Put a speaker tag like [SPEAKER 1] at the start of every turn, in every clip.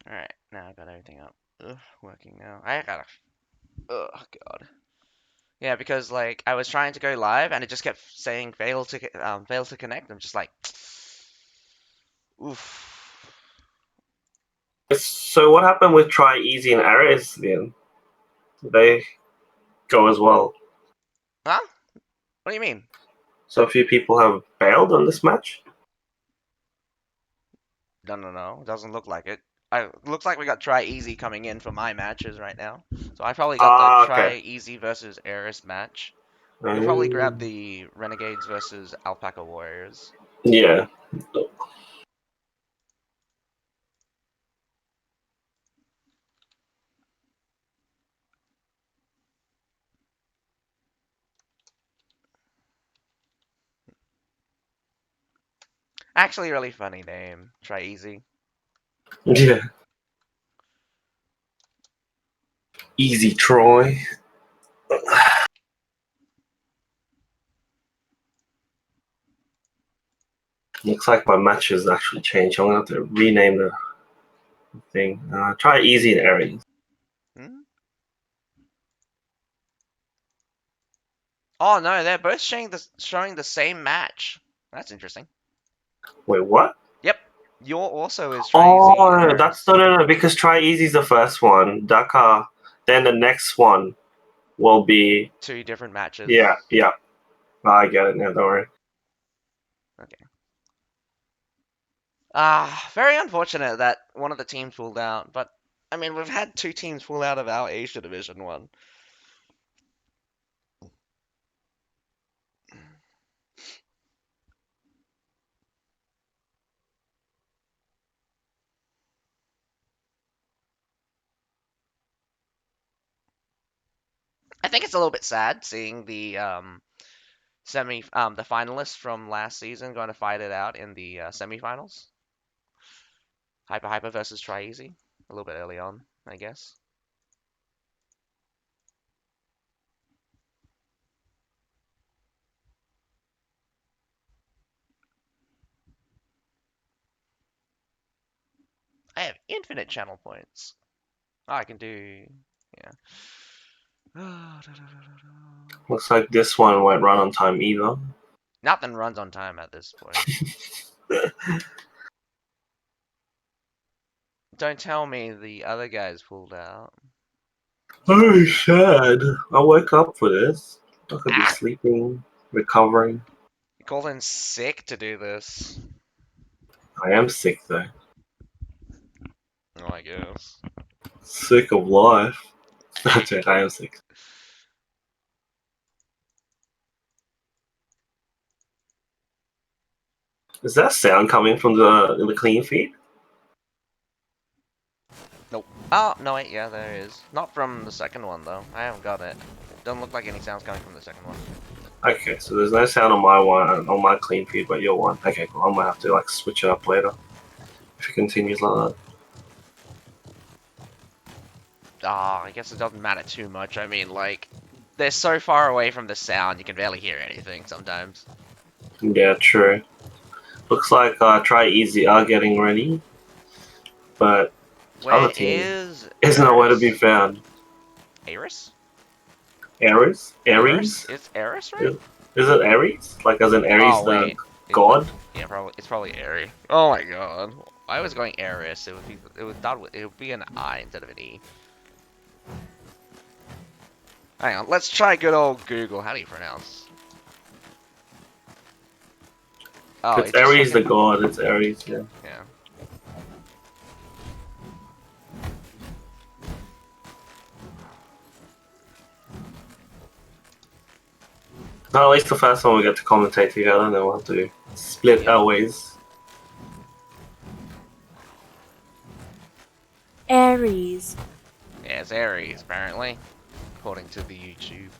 [SPEAKER 1] Alright, now I got everything up. Ugh, working now. I gotta. Oh god. Yeah, because like I was trying to go live and it just kept saying fail to connect. I'm just like, oof.
[SPEAKER 2] So what happened with TryEasy and Ares then? Did they go as well?
[SPEAKER 1] Huh? What do you mean?
[SPEAKER 2] So a few people have failed on this match?
[SPEAKER 1] No. Doesn't look like it. Looks like we got TryEasy coming in for my matches right now. So I probably got the
[SPEAKER 2] Ah, okay.
[SPEAKER 1] TryEasy versus Ares match. You'll probably grab
[SPEAKER 2] Mm,
[SPEAKER 1] the Renegades versus AlpacaWarriors.
[SPEAKER 2] yeah.
[SPEAKER 1] Actually, really funny name. TryEasy.
[SPEAKER 2] Yeah. Easy Troy. Looks like my match has actually changed. I'm gonna have to rename the thing. TryEasy and Ares.
[SPEAKER 1] Hmm? Oh no, they're both showing the same match. That's interesting.
[SPEAKER 2] Wait, what?
[SPEAKER 1] Yep, your also is TryEasy
[SPEAKER 2] Oh, that's
[SPEAKER 1] Ares.
[SPEAKER 2] no, because TryEasy is the first one. Dakar. Then the next one will be.
[SPEAKER 1] Two different
[SPEAKER 2] Yeah,
[SPEAKER 1] matches.
[SPEAKER 2] yeah. I get it now. Don't worry.
[SPEAKER 1] Okay. Very unfortunate that one of the teams pulled out, but I mean we've had two teams pull out of our Asia Division one. I think it's a little bit sad seeing the the finalists from last season going to fight it out in the semifinals. Hyper versus TryEasy, a little bit early on, I guess. I have infinite channel points. Oh, I can do, yeah.
[SPEAKER 2] Looks like this one won't run on time either.
[SPEAKER 1] Nothing runs on time at this point. Don't tell me the other guys pulled out.
[SPEAKER 2] Oh, sad. I woke up for this. I could be
[SPEAKER 1] Ah,
[SPEAKER 2] sleeping, recovering.
[SPEAKER 1] you called in sick to do this.
[SPEAKER 2] I am sick though.
[SPEAKER 1] Oh, I guess.
[SPEAKER 2] Sick of life. I am sick. Is that sound coming from the clean feed?
[SPEAKER 1] Nope. Oh, no, wait, yeah, there is. Not from the second one, though. I haven't got it. Doesn't look like any sounds coming from the second one.
[SPEAKER 2] Okay, so there's no sound on my one, on my clean feed, but your one. Okay, cool. I might have to like switch it up later if it continues like that.
[SPEAKER 1] Ah, I guess it doesn't matter too much. I mean, like, they're so far away from the sound, you can barely hear anything sometimes.
[SPEAKER 2] Yeah, true. Looks like TryEasy are getting ready, but other
[SPEAKER 1] Where
[SPEAKER 2] team
[SPEAKER 1] is
[SPEAKER 2] is nowhere to be
[SPEAKER 1] Ares?
[SPEAKER 2] found.
[SPEAKER 1] Ares?
[SPEAKER 2] Ares?
[SPEAKER 1] Ares?
[SPEAKER 2] Ares?
[SPEAKER 1] It's Ares, right?
[SPEAKER 2] Is it Ares? Like as in Ares
[SPEAKER 1] Oh,
[SPEAKER 2] the
[SPEAKER 1] wait.
[SPEAKER 2] god?
[SPEAKER 1] Yeah, probably. It's probably Ares. Oh my god. I was going Ares. It would be an I instead of an E. Hang on, let's try good old Google. How do you pronounce? Oh,
[SPEAKER 2] It's
[SPEAKER 1] it's just
[SPEAKER 2] Ares the
[SPEAKER 1] fucking.
[SPEAKER 2] god, it's Ares, yeah.
[SPEAKER 1] Yeah.
[SPEAKER 2] No, at least the first one we get to commentate together, and then we'll have to split
[SPEAKER 1] Yep.
[SPEAKER 2] our ways.
[SPEAKER 3] Ares.
[SPEAKER 1] Yeah, it's Ares, apparently. According to the YouTube.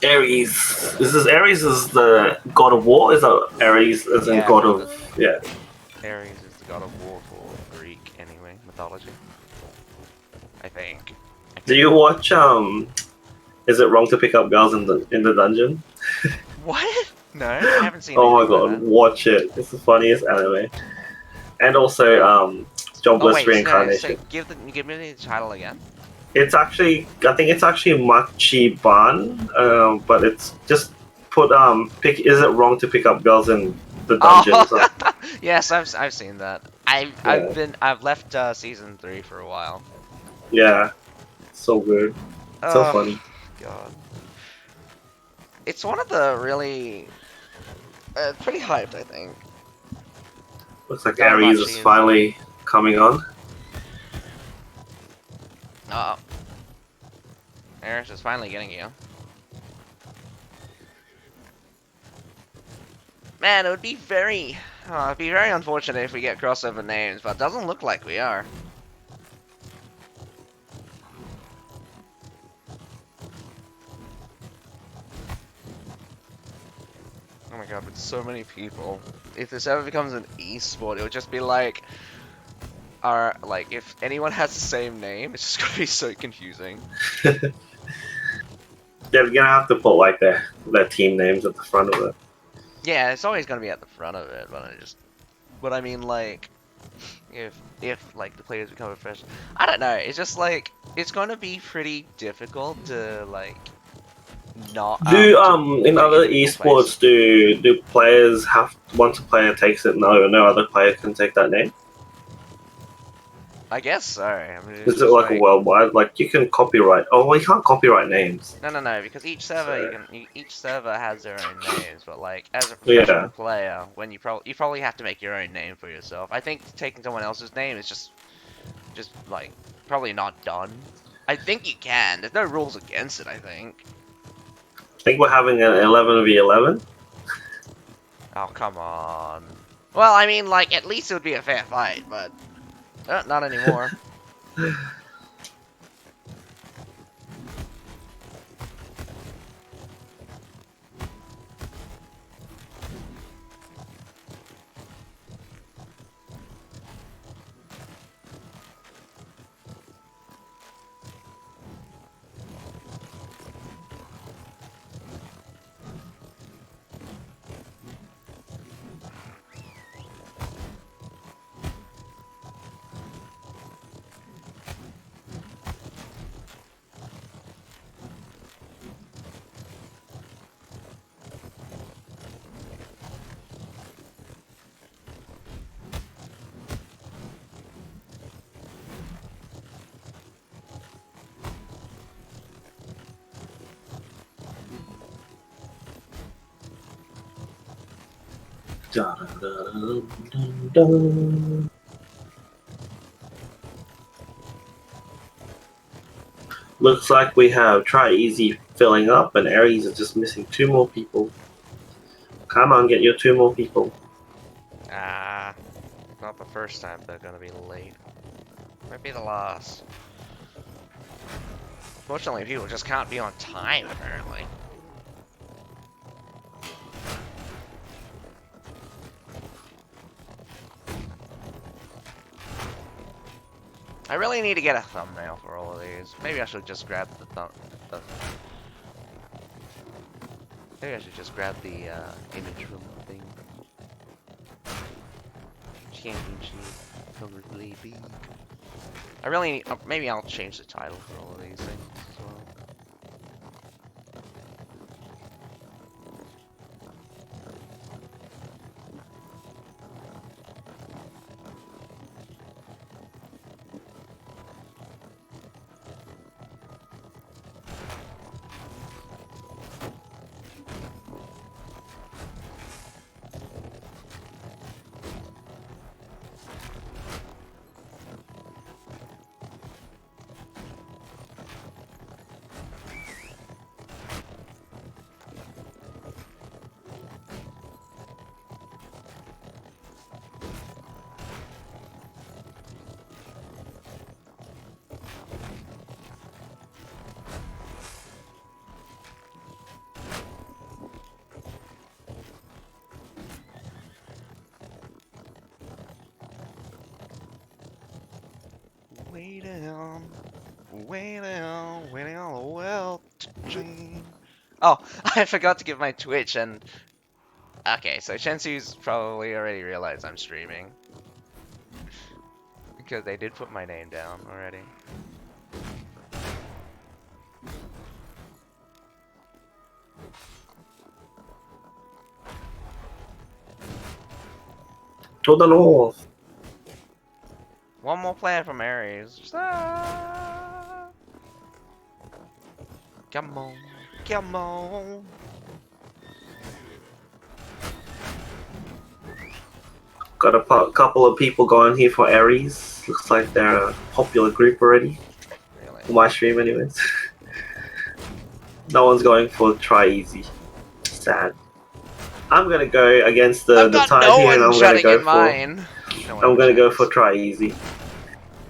[SPEAKER 2] Ares. Ares is the god of war? Is that Ares as in
[SPEAKER 1] Yeah,
[SPEAKER 2] god of yeah.
[SPEAKER 1] Ares is the god of war for Greek, anyway, mythology. I think.
[SPEAKER 2] Do you watch Is It Wrong to Pick Up Girls in the Dungeon?
[SPEAKER 1] What? No, I haven't seen
[SPEAKER 2] Oh my
[SPEAKER 1] anything like
[SPEAKER 2] god,
[SPEAKER 1] that.
[SPEAKER 2] watch it. It's the funniest anime. And also
[SPEAKER 1] Oh
[SPEAKER 2] jobless
[SPEAKER 1] wait, no, say
[SPEAKER 2] reincarnation.
[SPEAKER 1] give me the title again.
[SPEAKER 2] It's actually, I think it's actually Machi Ban, but it's just put pick. Is it wrong to pick up girls in the
[SPEAKER 1] Oh,
[SPEAKER 2] dungeons? Like,
[SPEAKER 1] yes, I've seen that.
[SPEAKER 2] yeah,
[SPEAKER 1] I've left season 3 for a while.
[SPEAKER 2] yeah, so good, so
[SPEAKER 1] Oh
[SPEAKER 2] funny.
[SPEAKER 1] God, it's one of the really pretty hyped, I think.
[SPEAKER 2] Looks like Ares is
[SPEAKER 1] Danmachi is.
[SPEAKER 2] finally coming on.
[SPEAKER 1] Oh, Ares is finally getting you. Man, it'd be very unfortunate if we get crossover names, but it doesn't look like we are. Oh my God, with so many people. If this ever becomes an esport, it would just be like, if anyone has the same name, it's just gonna be so confusing.
[SPEAKER 2] They're gonna have to put like their team names at the front of it.
[SPEAKER 1] Yeah, it's always gonna be at the front of it, but I mean like, if like the players become professional, I don't know. It's just like it's gonna be pretty difficult to like not
[SPEAKER 2] Do
[SPEAKER 1] to
[SPEAKER 2] in
[SPEAKER 1] put
[SPEAKER 2] other
[SPEAKER 1] individual plays.
[SPEAKER 2] esports do players have once a player takes it, no other player can take that name?
[SPEAKER 1] I guess so. I mean, it's
[SPEAKER 2] Is it
[SPEAKER 1] just
[SPEAKER 2] like a
[SPEAKER 1] like
[SPEAKER 2] worldwide? Like you can copyright? Oh, well, you can't copyright names.
[SPEAKER 1] no, because
[SPEAKER 2] So
[SPEAKER 1] each server has their own names, but like as a professional
[SPEAKER 2] yeah,
[SPEAKER 1] player, when you probably have to make your own name for yourself. I think taking someone else's name is just like probably not done. I think you can. There's no rules against it, I think.
[SPEAKER 2] I think we're having an 11v11.
[SPEAKER 1] Oh, come on. Well, I mean, like, at least it would be a fair fight, but not anymore.
[SPEAKER 2] Looks like we have TryEasy filling up, and Ares is just missing two more people. Come on, get your two more people.
[SPEAKER 1] Ah, not the first time they're gonna be late. Might be the last. Fortunately, people just can't be on time, apparently. I really need to get a thumbnail for all of these. Maybe I should just grab the maybe I should just grab the image from the thing. Championship Colorfully Big. I really need, maybe I'll change the title for all of these things as well. Waiting on the well to train. Oh, I forgot to give my Twitch and... Okay, so Shensu's probably already realized I'm streaming. Because they did put my name down already.
[SPEAKER 2] To the north.
[SPEAKER 1] One more player from Ares. Ah. Come on, come on.
[SPEAKER 2] Got a couple of people going here for Ares. Looks like they're a popular group already.
[SPEAKER 1] Really?
[SPEAKER 2] For my stream, anyways. No one's going for TryEasy. Sad. I'm gonna go against the
[SPEAKER 1] I've got
[SPEAKER 2] tide
[SPEAKER 1] no
[SPEAKER 2] here, and
[SPEAKER 1] one
[SPEAKER 2] I'm gonna
[SPEAKER 1] shutting
[SPEAKER 2] go
[SPEAKER 1] in
[SPEAKER 2] for.
[SPEAKER 1] mine.
[SPEAKER 2] I'm gonna go for TryEasy.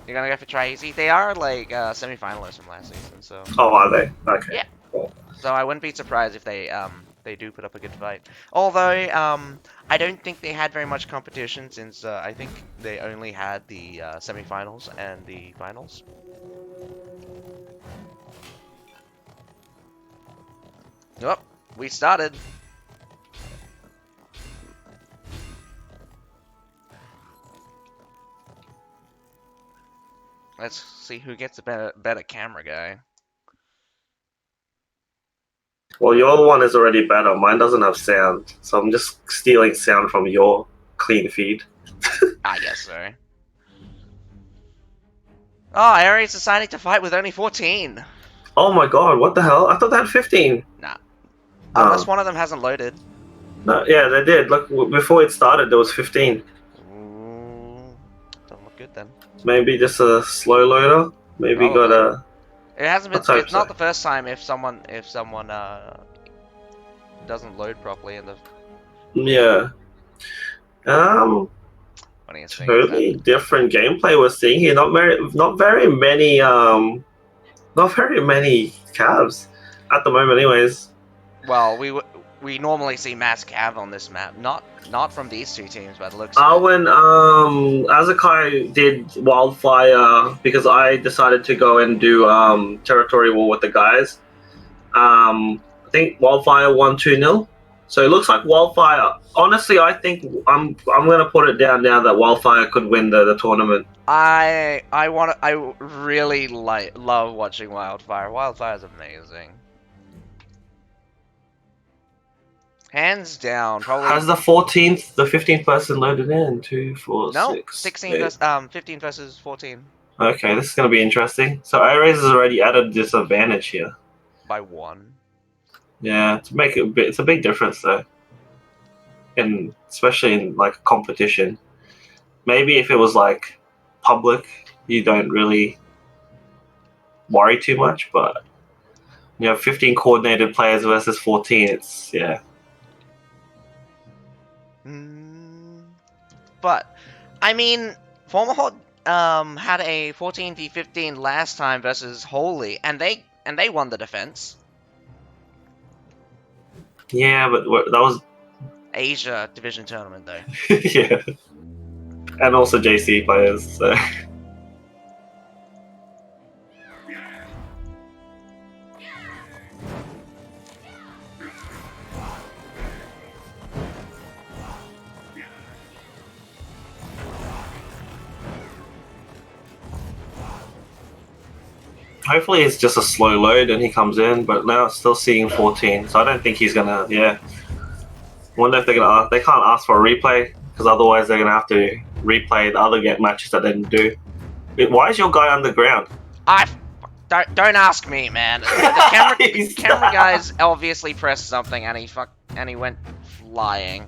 [SPEAKER 1] You're gonna go for TryEasy? They are like semi-finalists from last season, so.
[SPEAKER 2] Oh, are they? Okay.
[SPEAKER 1] Yeah.
[SPEAKER 2] Cool.
[SPEAKER 1] So I wouldn't be surprised if they do put up a good fight. Although I don't think they had very much competition since I think they only had the semi-finals and the finals. Yep, we started. Let's see who gets a better camera guy.
[SPEAKER 2] Well, your one is already better. Mine doesn't have sound, so I'm just stealing sound from your clean feed.
[SPEAKER 1] I guess so. Oh, Ares deciding to fight with only 14.
[SPEAKER 2] Oh my god, what the hell? I thought they had 15.
[SPEAKER 1] Nah. Unless
[SPEAKER 2] Oh.
[SPEAKER 1] one of them hasn't loaded.
[SPEAKER 2] No, yeah, they did. Look, before it started, there was 15.
[SPEAKER 1] Ooh, don't look good then.
[SPEAKER 2] Maybe just a slow loader. Maybe got
[SPEAKER 1] Probably.
[SPEAKER 2] a.
[SPEAKER 1] It hasn't been.
[SPEAKER 2] Let's hope
[SPEAKER 1] It's not
[SPEAKER 2] so.
[SPEAKER 1] the first time if someone doesn't load properly in the.
[SPEAKER 2] Yeah.
[SPEAKER 1] Funniest thing
[SPEAKER 2] Totally different gameplay we're seeing here. Not very many cabs at the moment, anyways.
[SPEAKER 1] Well, we normally see mass cav on this map, not from these two teams, but it looks.
[SPEAKER 2] When Azakai did Wildfire because I decided to go and do territory war with the guys. I think Wildfire won 2-0. So it looks like Wildfire. Honestly, I think I'm gonna put it down now that Wildfire could win the tournament.
[SPEAKER 1] I really love watching Wildfire. Wildfire's amazing. Hands down, probably.
[SPEAKER 2] Has the 15th person loaded in? 2, 4,
[SPEAKER 1] No,
[SPEAKER 2] 6,
[SPEAKER 1] 16
[SPEAKER 2] 8.
[SPEAKER 1] versus 15 versus 14
[SPEAKER 2] Okay, this is gonna be interesting. So Ares has already added disadvantage here.
[SPEAKER 1] by 1.
[SPEAKER 2] Yeah, to make it it's a big difference though. And especially in like competition. Maybe if it was like public, you don't really worry too much, but you have 15 coordinated players versus 14, it's yeah.
[SPEAKER 1] But I mean, Former Horde had a 14v15 last time versus Holy, and they won the defense.
[SPEAKER 2] Yeah, but that was
[SPEAKER 1] Asia division tournament though.
[SPEAKER 2] yeah. And also JC players, so hopefully it's just a slow load and he comes in, but now it's still seeing 14, so I don't think he's gonna, yeah. Wonder if they're gonna, they can't ask for a replay, because otherwise they're gonna have to replay the other matches that they didn't do. Why is your guy underground?
[SPEAKER 1] Don't ask me, man. The camera guys obviously pressed something and he went flying.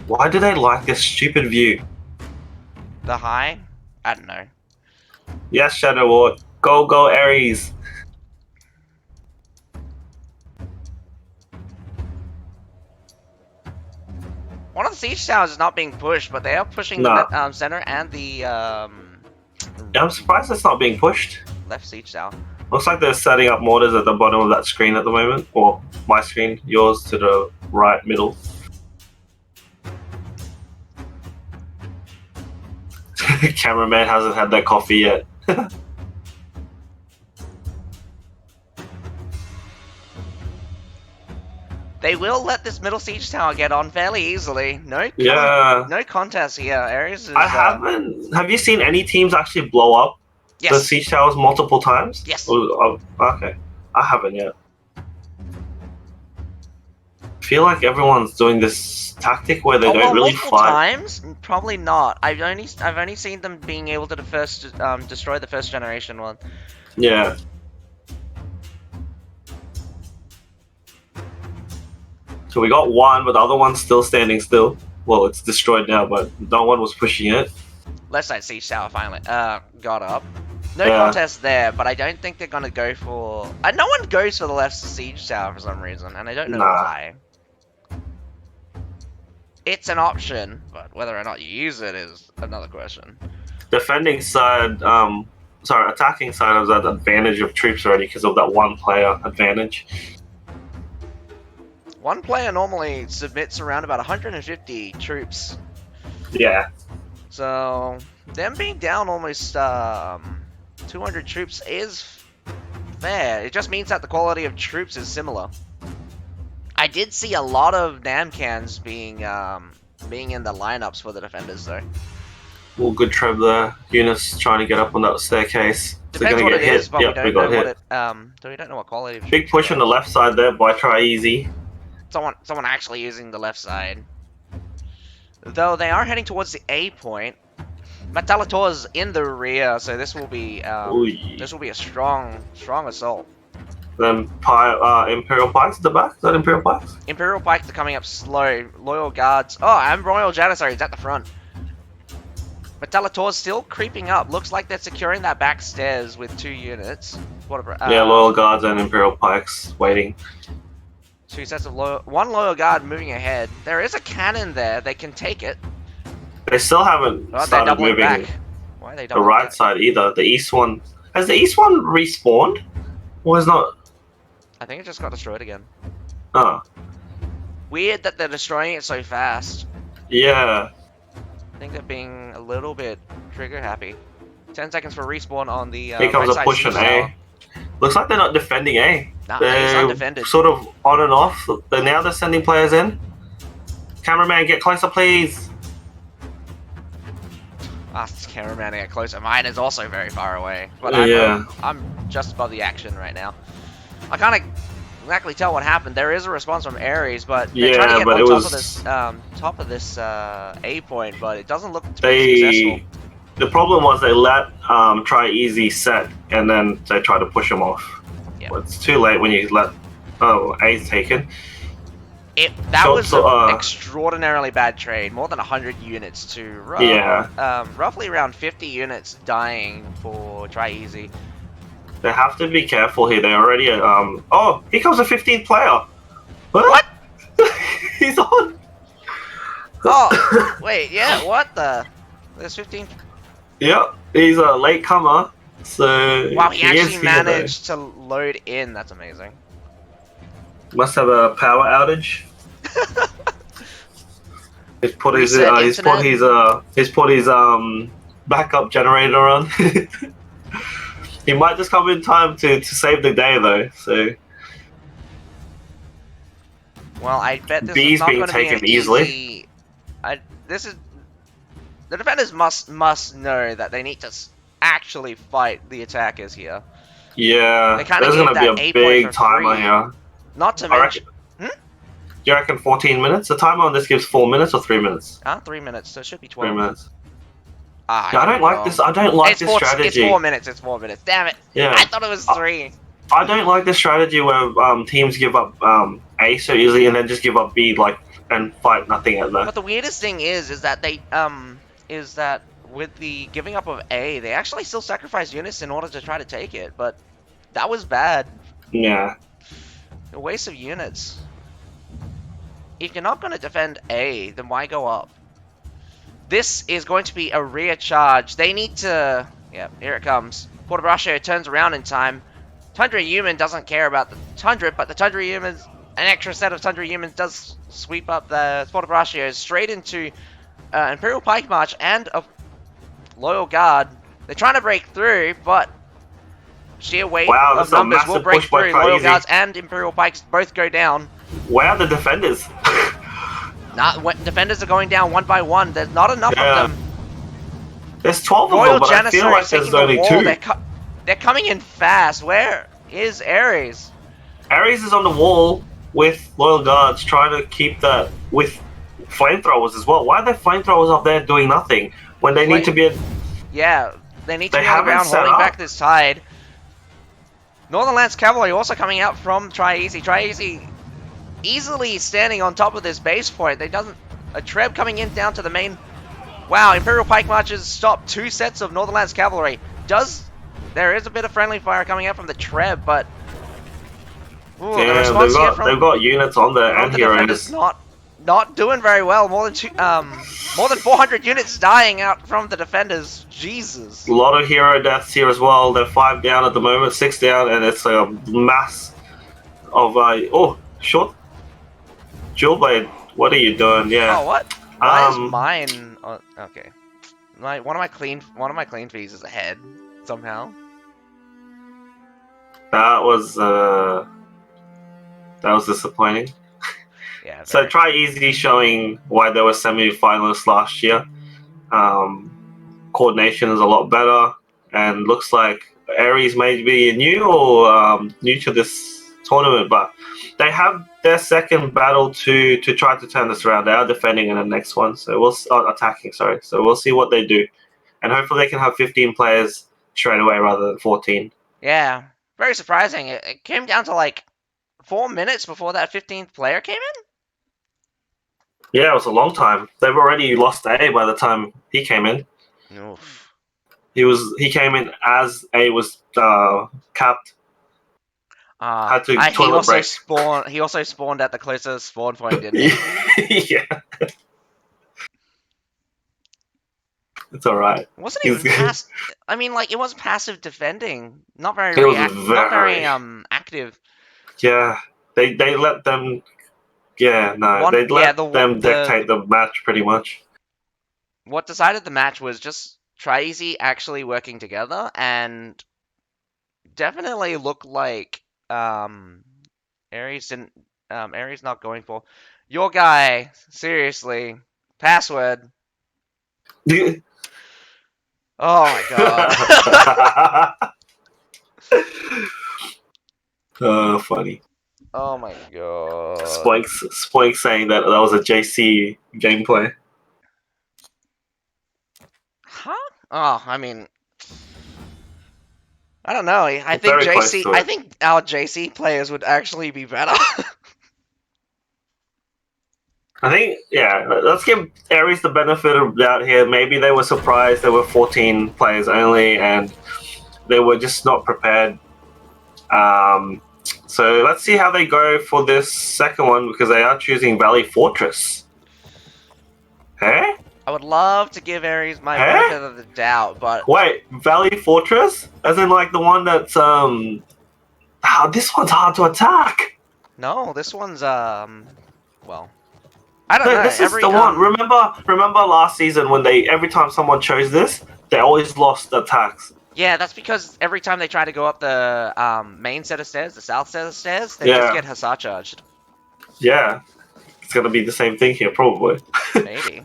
[SPEAKER 2] Why do they like this stupid view?
[SPEAKER 1] The high? I don't know.
[SPEAKER 2] Yes, Shadow Ward. Go, go, Ares.
[SPEAKER 1] One of the siege towers is not being pushed, but they are pushing
[SPEAKER 2] Nah.
[SPEAKER 1] the center and the
[SPEAKER 2] Yeah, I'm surprised it's not being pushed.
[SPEAKER 1] left siege tower.
[SPEAKER 2] Looks like they're setting up mortars at the bottom of that screen at the moment. Or my screen, yours to the right middle. Cameraman hasn't had that coffee yet.
[SPEAKER 1] They will let this middle siege tower get on fairly easily. No contest here. Ares is.
[SPEAKER 2] I haven't. Have you seen any teams actually blow up the
[SPEAKER 1] Yes.
[SPEAKER 2] siege towers multiple times?
[SPEAKER 1] Yes.
[SPEAKER 2] Okay. I haven't yet. I feel like everyone's doing this tactic where they don't really
[SPEAKER 1] multiple
[SPEAKER 2] fight.
[SPEAKER 1] times? Probably not. I've only seen them being able to destroy the first generation one.
[SPEAKER 2] Yeah. So we got one, but the other one's still standing still. Well, it's destroyed now, but no one was pushing it.
[SPEAKER 1] Left side siege tower finally got up. No
[SPEAKER 2] Yeah.
[SPEAKER 1] contest there, but I don't think they're gonna go for. No one goes for the left siege tower for some reason, and I don't know why. It's an option, but whether or not you use it is another question.
[SPEAKER 2] Defending side, attacking side has that advantage of troops already because of that one player advantage.
[SPEAKER 1] One player normally submits around about 150 troops.
[SPEAKER 2] Yeah.
[SPEAKER 1] So them being down almost 200 troops is fair. It just means that the quality of troops is similar. I did see a lot of Namcans being in the lineups for the defenders though.
[SPEAKER 2] Well, good trap there. Eunice trying to get up on that staircase.
[SPEAKER 1] Depends what it is, but
[SPEAKER 2] Yep,
[SPEAKER 1] we don't know
[SPEAKER 2] hit.
[SPEAKER 1] what it. We don't know what quality of
[SPEAKER 2] Big push on the left side there by TryEasy.
[SPEAKER 1] Someone actually using the left side. Though they are heading towards the A point. Matalator's in the rear, so this will be a strong assault.
[SPEAKER 2] Then Imperial Pikes at the back. Is that Imperial Pikes?
[SPEAKER 1] Imperial Pikes are coming up slow. Loyal Guards. Oh, and Royal Janissaries at the front. Matalator's still creeping up. Looks like they're securing that back stairs with 2 units.
[SPEAKER 2] Yeah, Loyal Guards and Imperial Pikes waiting.
[SPEAKER 1] 2 sets of one Loyal Guard moving ahead. There is a cannon there. They can take it.
[SPEAKER 2] They still haven't started moving
[SPEAKER 1] back. Why are they
[SPEAKER 2] the right
[SPEAKER 1] back?
[SPEAKER 2] side either. The east one. Has the east one respawned? Or is not?
[SPEAKER 1] I think it just got destroyed again.
[SPEAKER 2] Oh.
[SPEAKER 1] Weird that they're destroying it so fast.
[SPEAKER 2] Yeah.
[SPEAKER 1] I think they're being a little bit trigger happy. 10 seconds for respawn on the
[SPEAKER 2] Here comes
[SPEAKER 1] right
[SPEAKER 2] a push on A. Looks like they're not defending A.
[SPEAKER 1] Nah,
[SPEAKER 2] they're
[SPEAKER 1] it's undefended.
[SPEAKER 2] sort of on and off. Now they're sending players in. Cameraman, get closer, please.
[SPEAKER 1] This cameraman to get closer. Mine is also very far away. But I'm just above the action right now. I can't exactly tell what happened. There is a response from Ares, but they're trying to get on top of this A point, but it doesn't look to be successful.
[SPEAKER 2] The problem was they let TryEasy set, and then they try to push him off.
[SPEAKER 1] Yep.
[SPEAKER 2] But it's too late when you let A's taken.
[SPEAKER 1] That was an extraordinarily bad trade. More than 100 units to roughly around 50 units dying for TryEasy.
[SPEAKER 2] They have to be careful here. They already oh, here comes a 15th player.
[SPEAKER 1] What?
[SPEAKER 2] He's on.
[SPEAKER 1] Oh, wait, yeah, what the? There's 15.
[SPEAKER 2] Yep, he's a late comer. So
[SPEAKER 1] wow, he actually managed to load in. That's amazing.
[SPEAKER 2] Must have a power outage. He's put his backup generator on. He might just come in time to save the day though. So.
[SPEAKER 1] Well, I bet this
[SPEAKER 2] B's
[SPEAKER 1] is not
[SPEAKER 2] being
[SPEAKER 1] going to be
[SPEAKER 2] taken
[SPEAKER 1] an
[SPEAKER 2] easily.
[SPEAKER 1] easy. The defenders must know that they need to actually fight the attackers here.
[SPEAKER 2] Yeah,
[SPEAKER 1] they kinda
[SPEAKER 2] there's
[SPEAKER 1] gave
[SPEAKER 2] going to
[SPEAKER 1] that
[SPEAKER 2] be a
[SPEAKER 1] 8 point
[SPEAKER 2] big
[SPEAKER 1] for
[SPEAKER 2] timer
[SPEAKER 1] free.
[SPEAKER 2] here.
[SPEAKER 1] Not to mention.
[SPEAKER 2] You reckon 14 minutes? The timer on this gives 4 minutes or 3 minutes?
[SPEAKER 1] 3 minutes, so it should be 12.
[SPEAKER 2] 3 minutes.
[SPEAKER 1] Yeah,
[SPEAKER 2] I don't like this. I don't like this strategy.
[SPEAKER 1] It's 4 minutes. It's 4 minutes. Damn it!
[SPEAKER 2] Yeah.
[SPEAKER 1] I thought it was 3.
[SPEAKER 2] I don't like this strategy where teams give up A so easily and then just give up B and fight nothing at that.
[SPEAKER 1] But the weirdest thing is that they with the giving up of A, they actually still sacrifice units in order to try to take it. But that was bad.
[SPEAKER 2] Yeah.
[SPEAKER 1] A waste of units. If you're not going to defend A, then why go up? This is going to be a rear charge. They need to... Yeah, here it comes. Porta Braccio turns around in time. Tundra Human doesn't care about the Tundra, but the Tundra Humans, an extra set of Tundra Humans does sweep up the Porta Braccio straight into Imperial Pike March and Loyal Guard, they're trying to break through, but sheer weight
[SPEAKER 2] Wow,
[SPEAKER 1] of
[SPEAKER 2] that's a
[SPEAKER 1] numbers will
[SPEAKER 2] massive
[SPEAKER 1] break
[SPEAKER 2] push by
[SPEAKER 1] through. Loyal
[SPEAKER 2] TryEasy.
[SPEAKER 1] Guards and Imperial Pikes both go down.
[SPEAKER 2] Where are the defenders?
[SPEAKER 1] Defenders are going down one by one. There's not enough of them.
[SPEAKER 2] There's 12 of
[SPEAKER 1] Royal
[SPEAKER 2] them, but I feel
[SPEAKER 1] Janissary
[SPEAKER 2] like
[SPEAKER 1] is
[SPEAKER 2] there's
[SPEAKER 1] taking the
[SPEAKER 2] only
[SPEAKER 1] wall.
[SPEAKER 2] 2.
[SPEAKER 1] They're coming in fast. Where is Ares?
[SPEAKER 2] Ares is on the wall with Loyal Guards trying to keep that with flamethrowers as well. Why are there flamethrowers up there doing nothing when they need to be?
[SPEAKER 1] Yeah, they need to be on the
[SPEAKER 2] haven't
[SPEAKER 1] ground
[SPEAKER 2] set
[SPEAKER 1] holding
[SPEAKER 2] up.
[SPEAKER 1] back this tide. Northern Lands Cavalry also coming out from TryEasy. TryEasy easily standing on top of this base point. A Treb coming in down to the main. Wow, Imperial Pike Marches stop 2 sets of Northern Lands Cavalry. There is a bit of friendly fire coming out from the Treb, but ooh, the response here from
[SPEAKER 2] they've got units on there and
[SPEAKER 1] the
[SPEAKER 2] heroes.
[SPEAKER 1] defenders not doing very well. More than 400 units dying out from the defenders. Jesus.
[SPEAKER 2] A lot of hero deaths here as well. They're 5 down at the moment, 6 down, and it's a mass of short Jewel Blade. What are you doing? Yeah.
[SPEAKER 1] Oh, what? Why is mine? Okay. One of my clean fees is ahead somehow.
[SPEAKER 2] That was disappointing.
[SPEAKER 1] Yeah.
[SPEAKER 2] So TryEasy showing why they were semi-finalists last year. Coordination is a lot better, and looks like Ares may be new or new to this tournament, but they have their second battle to try to turn this around. They are defending in the next one, so attacking. Sorry, so we'll see what they do, and hopefully they can have 15 players straight away rather than 14.
[SPEAKER 1] Yeah, very surprising. It came down to like 4 minutes before that 15th player came in.
[SPEAKER 2] Yeah, it was a long time. They've already lost A by the time he came in.
[SPEAKER 1] Oof.
[SPEAKER 2] He came in as A was capped. Had to toilet break.
[SPEAKER 1] He also spawned at the closest spawn point, didn't he?
[SPEAKER 2] Yeah. It's alright.
[SPEAKER 1] Wasn't even passive. I mean, like, it was passive defending. Not very active.
[SPEAKER 2] Yeah. They let them. Yeah, no. They let them dictate the match pretty much.
[SPEAKER 1] What decided the match was just TryEasy actually working together, and definitely looked like Ares didn't. Ares not going for your guy. Seriously, password. Oh my
[SPEAKER 2] god. Funny.
[SPEAKER 1] Oh my god.
[SPEAKER 2] Spoink saying that was a JC gameplay.
[SPEAKER 1] Huh? Oh, I mean, I don't know. I think our JC players would actually be better.
[SPEAKER 2] I think, yeah, let's give Ares the benefit of the doubt here. Maybe they were surprised there were 14 players only, and they were just not prepared. So let's see how they go for this second one, because they are choosing Valley Fortress. Hey?
[SPEAKER 1] I would love to give Ares my benefit of the doubt, but...
[SPEAKER 2] Wait, Valley Fortress? As in, like, the one that's, this one's hard to attack!
[SPEAKER 1] No, this one's, well... I don't know.
[SPEAKER 2] This is the one. Remember last season when every time someone chose this, they always lost attacks.
[SPEAKER 1] Yeah, that's because every time they try to go up the main set of stairs, the south set of stairs, they just get Hussar charged.
[SPEAKER 2] Yeah. It's going to be the same thing here, probably.
[SPEAKER 1] Maybe.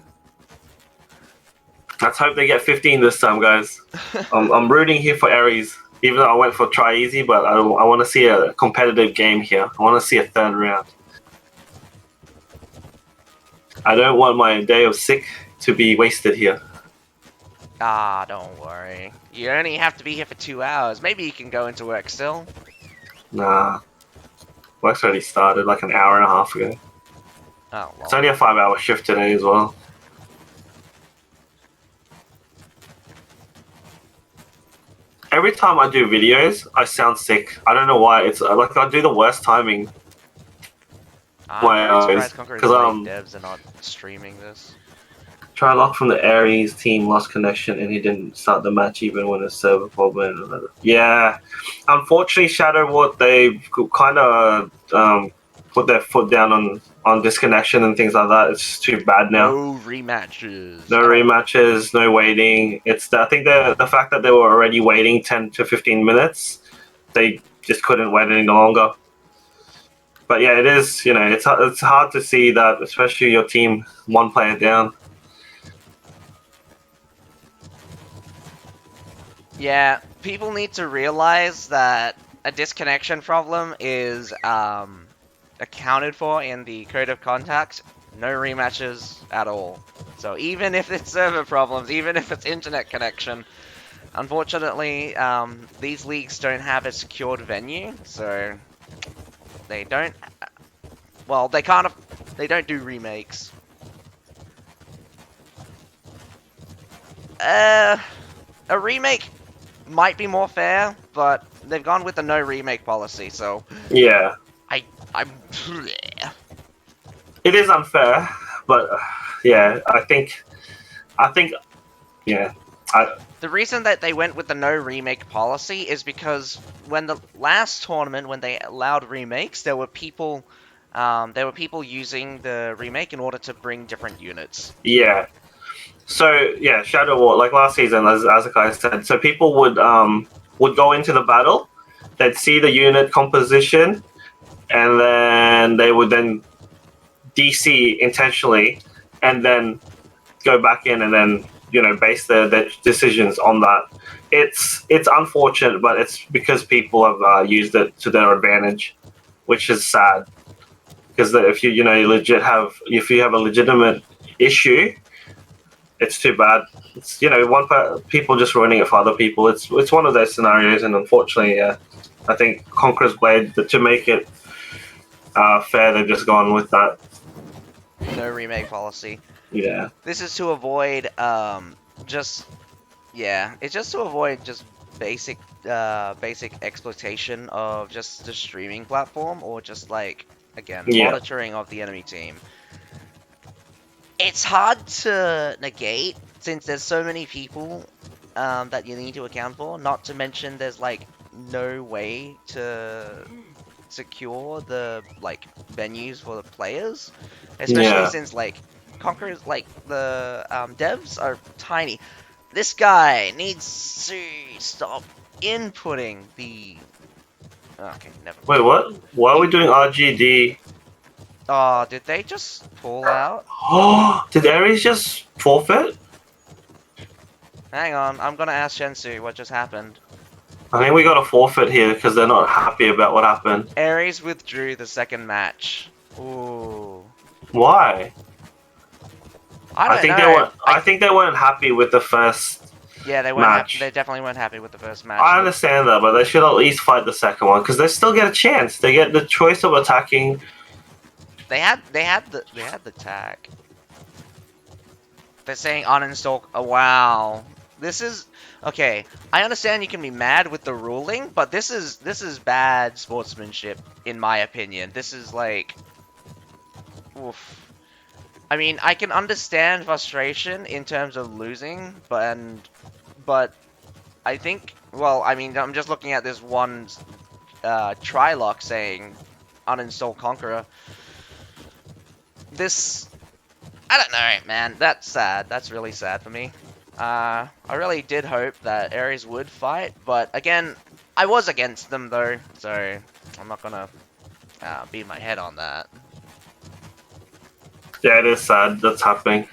[SPEAKER 2] Let's hope they get 15 this time, guys. I'm rooting here for Ares, even though I went for TryEasy, but I want to see a competitive game here. I want to see a third round. I don't want my day of sick to be wasted here.
[SPEAKER 1] Ah, don't worry. You only have to be here for 2 hours. Maybe you can go into work still.
[SPEAKER 2] Nah. Work's already started like an hour and a half ago.
[SPEAKER 1] Oh, well.
[SPEAKER 2] It's only a 5-hour shift today as well. Every time I do videos, I sound sick. I don't know why. It's like I do the worst timing.
[SPEAKER 1] I'm surprised Conqueror's devs are not streaming this.
[SPEAKER 2] TryLock from the Ares team lost connection and he didn't start the match even when a server problem. Yeah, unfortunately, Shadow, what they kind of put their foot down on disconnection and things like that. It's just too bad now.
[SPEAKER 1] No rematches.
[SPEAKER 2] No rematches, no waiting. I think the fact that they were already waiting 10 to 15 minutes, they just couldn't wait any longer. But yeah, it is, it's hard to see that, especially your team one player down.
[SPEAKER 1] Yeah, people need to realize that a disconnection problem is accounted for in the code of conduct. No rematches at all. So even if it's server problems, even if it's internet connection, unfortunately, these leagues don't have a secured venue, so they don't. Well, they can't. They don't do remakes. A remake might be more fair, but they've gone with the no remake policy, so
[SPEAKER 2] Yeah.
[SPEAKER 1] I'm
[SPEAKER 2] It is unfair, but yeah, I think, yeah.
[SPEAKER 1] The reason that they went with the no remake policy is because when the last tournament, when they allowed remakes, there were people using the remake in order to bring different units.
[SPEAKER 2] Yeah. So yeah, Shadow War, like last season, as Azakai said, so people would go into the battle, they'd see the unit composition, and then they would then DC intentionally, and then go back in and then base their decisions on that. It's unfortunate, but it's because people have used it to their advantage, which is sad. Because if you if you have a legitimate issue, it's too bad. It's people just ruining it for other people. It's one of those scenarios, and unfortunately, yeah, I think Conqueror's Blade, to make it fair, they've just gone with that.
[SPEAKER 1] No remake policy.
[SPEAKER 2] Yeah.
[SPEAKER 1] This is to avoid it's just to avoid just basic exploitation of just the streaming platform, or just like, again, monitoring of the enemy team. It's hard to negate since there's so many people that you need to account for, not to mention there's like no way to secure the like venues for the players, especially since like Conqueror's, like the devs are tiny. This guy needs to stop inputting the. Okay, never mind.
[SPEAKER 2] Wait, what? Why are we doing RGD?
[SPEAKER 1] Oh, did they just pull out?
[SPEAKER 2] Oh, did Ares just forfeit?
[SPEAKER 1] Hang on, I'm gonna ask Shensu what just happened.
[SPEAKER 2] I think we got a forfeit here because they're not happy about what happened.
[SPEAKER 1] Ares withdrew the second match. Ooh.
[SPEAKER 2] Why?
[SPEAKER 1] I think know.
[SPEAKER 2] I think they weren't happy with the first.
[SPEAKER 1] Yeah, they weren't. They definitely weren't happy with the first match.
[SPEAKER 2] I understand that, but they should at least fight the second one because they still get a chance. They get the choice of attacking.
[SPEAKER 1] They had the tag. They're saying uninstall. Oh, wow. This is okay. I understand you can be mad with the ruling, but this is bad sportsmanship in my opinion. This is like, oof. I mean, I can understand frustration in terms of losing, but I think, well, I mean, I'm just looking at this one Trylock saying uninstall Conqueror. This, I don't know, man. That's sad. That's really sad for me. I really did hope that Ares would fight, but again, I was against them though, so I'm not gonna beat my head on that.
[SPEAKER 2] Yeah, it is sad that's happening.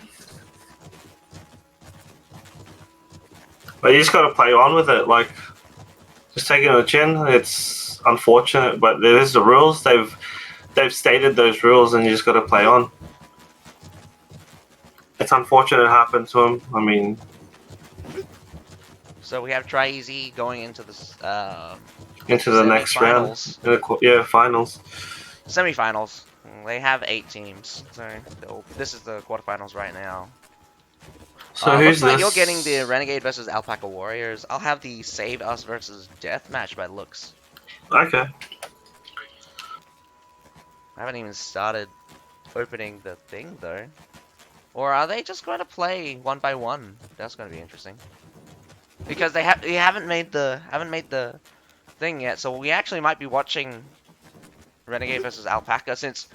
[SPEAKER 2] But you just gotta play on with it, like, just taking it on the chin. It's unfortunate, but there is the rules. They've stated those rules, and you just gotta play on. It's unfortunate it happened to him. I mean,
[SPEAKER 1] so we have TryEasy going into this
[SPEAKER 2] into the next round. Finals.
[SPEAKER 1] Semifinals. They have 8 teams, so this is the quarterfinals right now.
[SPEAKER 2] So who's
[SPEAKER 1] looks like
[SPEAKER 2] this?
[SPEAKER 1] you're getting the Renegade versus AlpacaWarriors. I'll have the Save Us versus Death match by looks.
[SPEAKER 2] Okay.
[SPEAKER 1] I haven't even started opening the thing though. Or are they just going to play one by one? That's going to be interesting. Because they haven't made the thing yet, so we actually might be watching Renegade versus Alpaca, since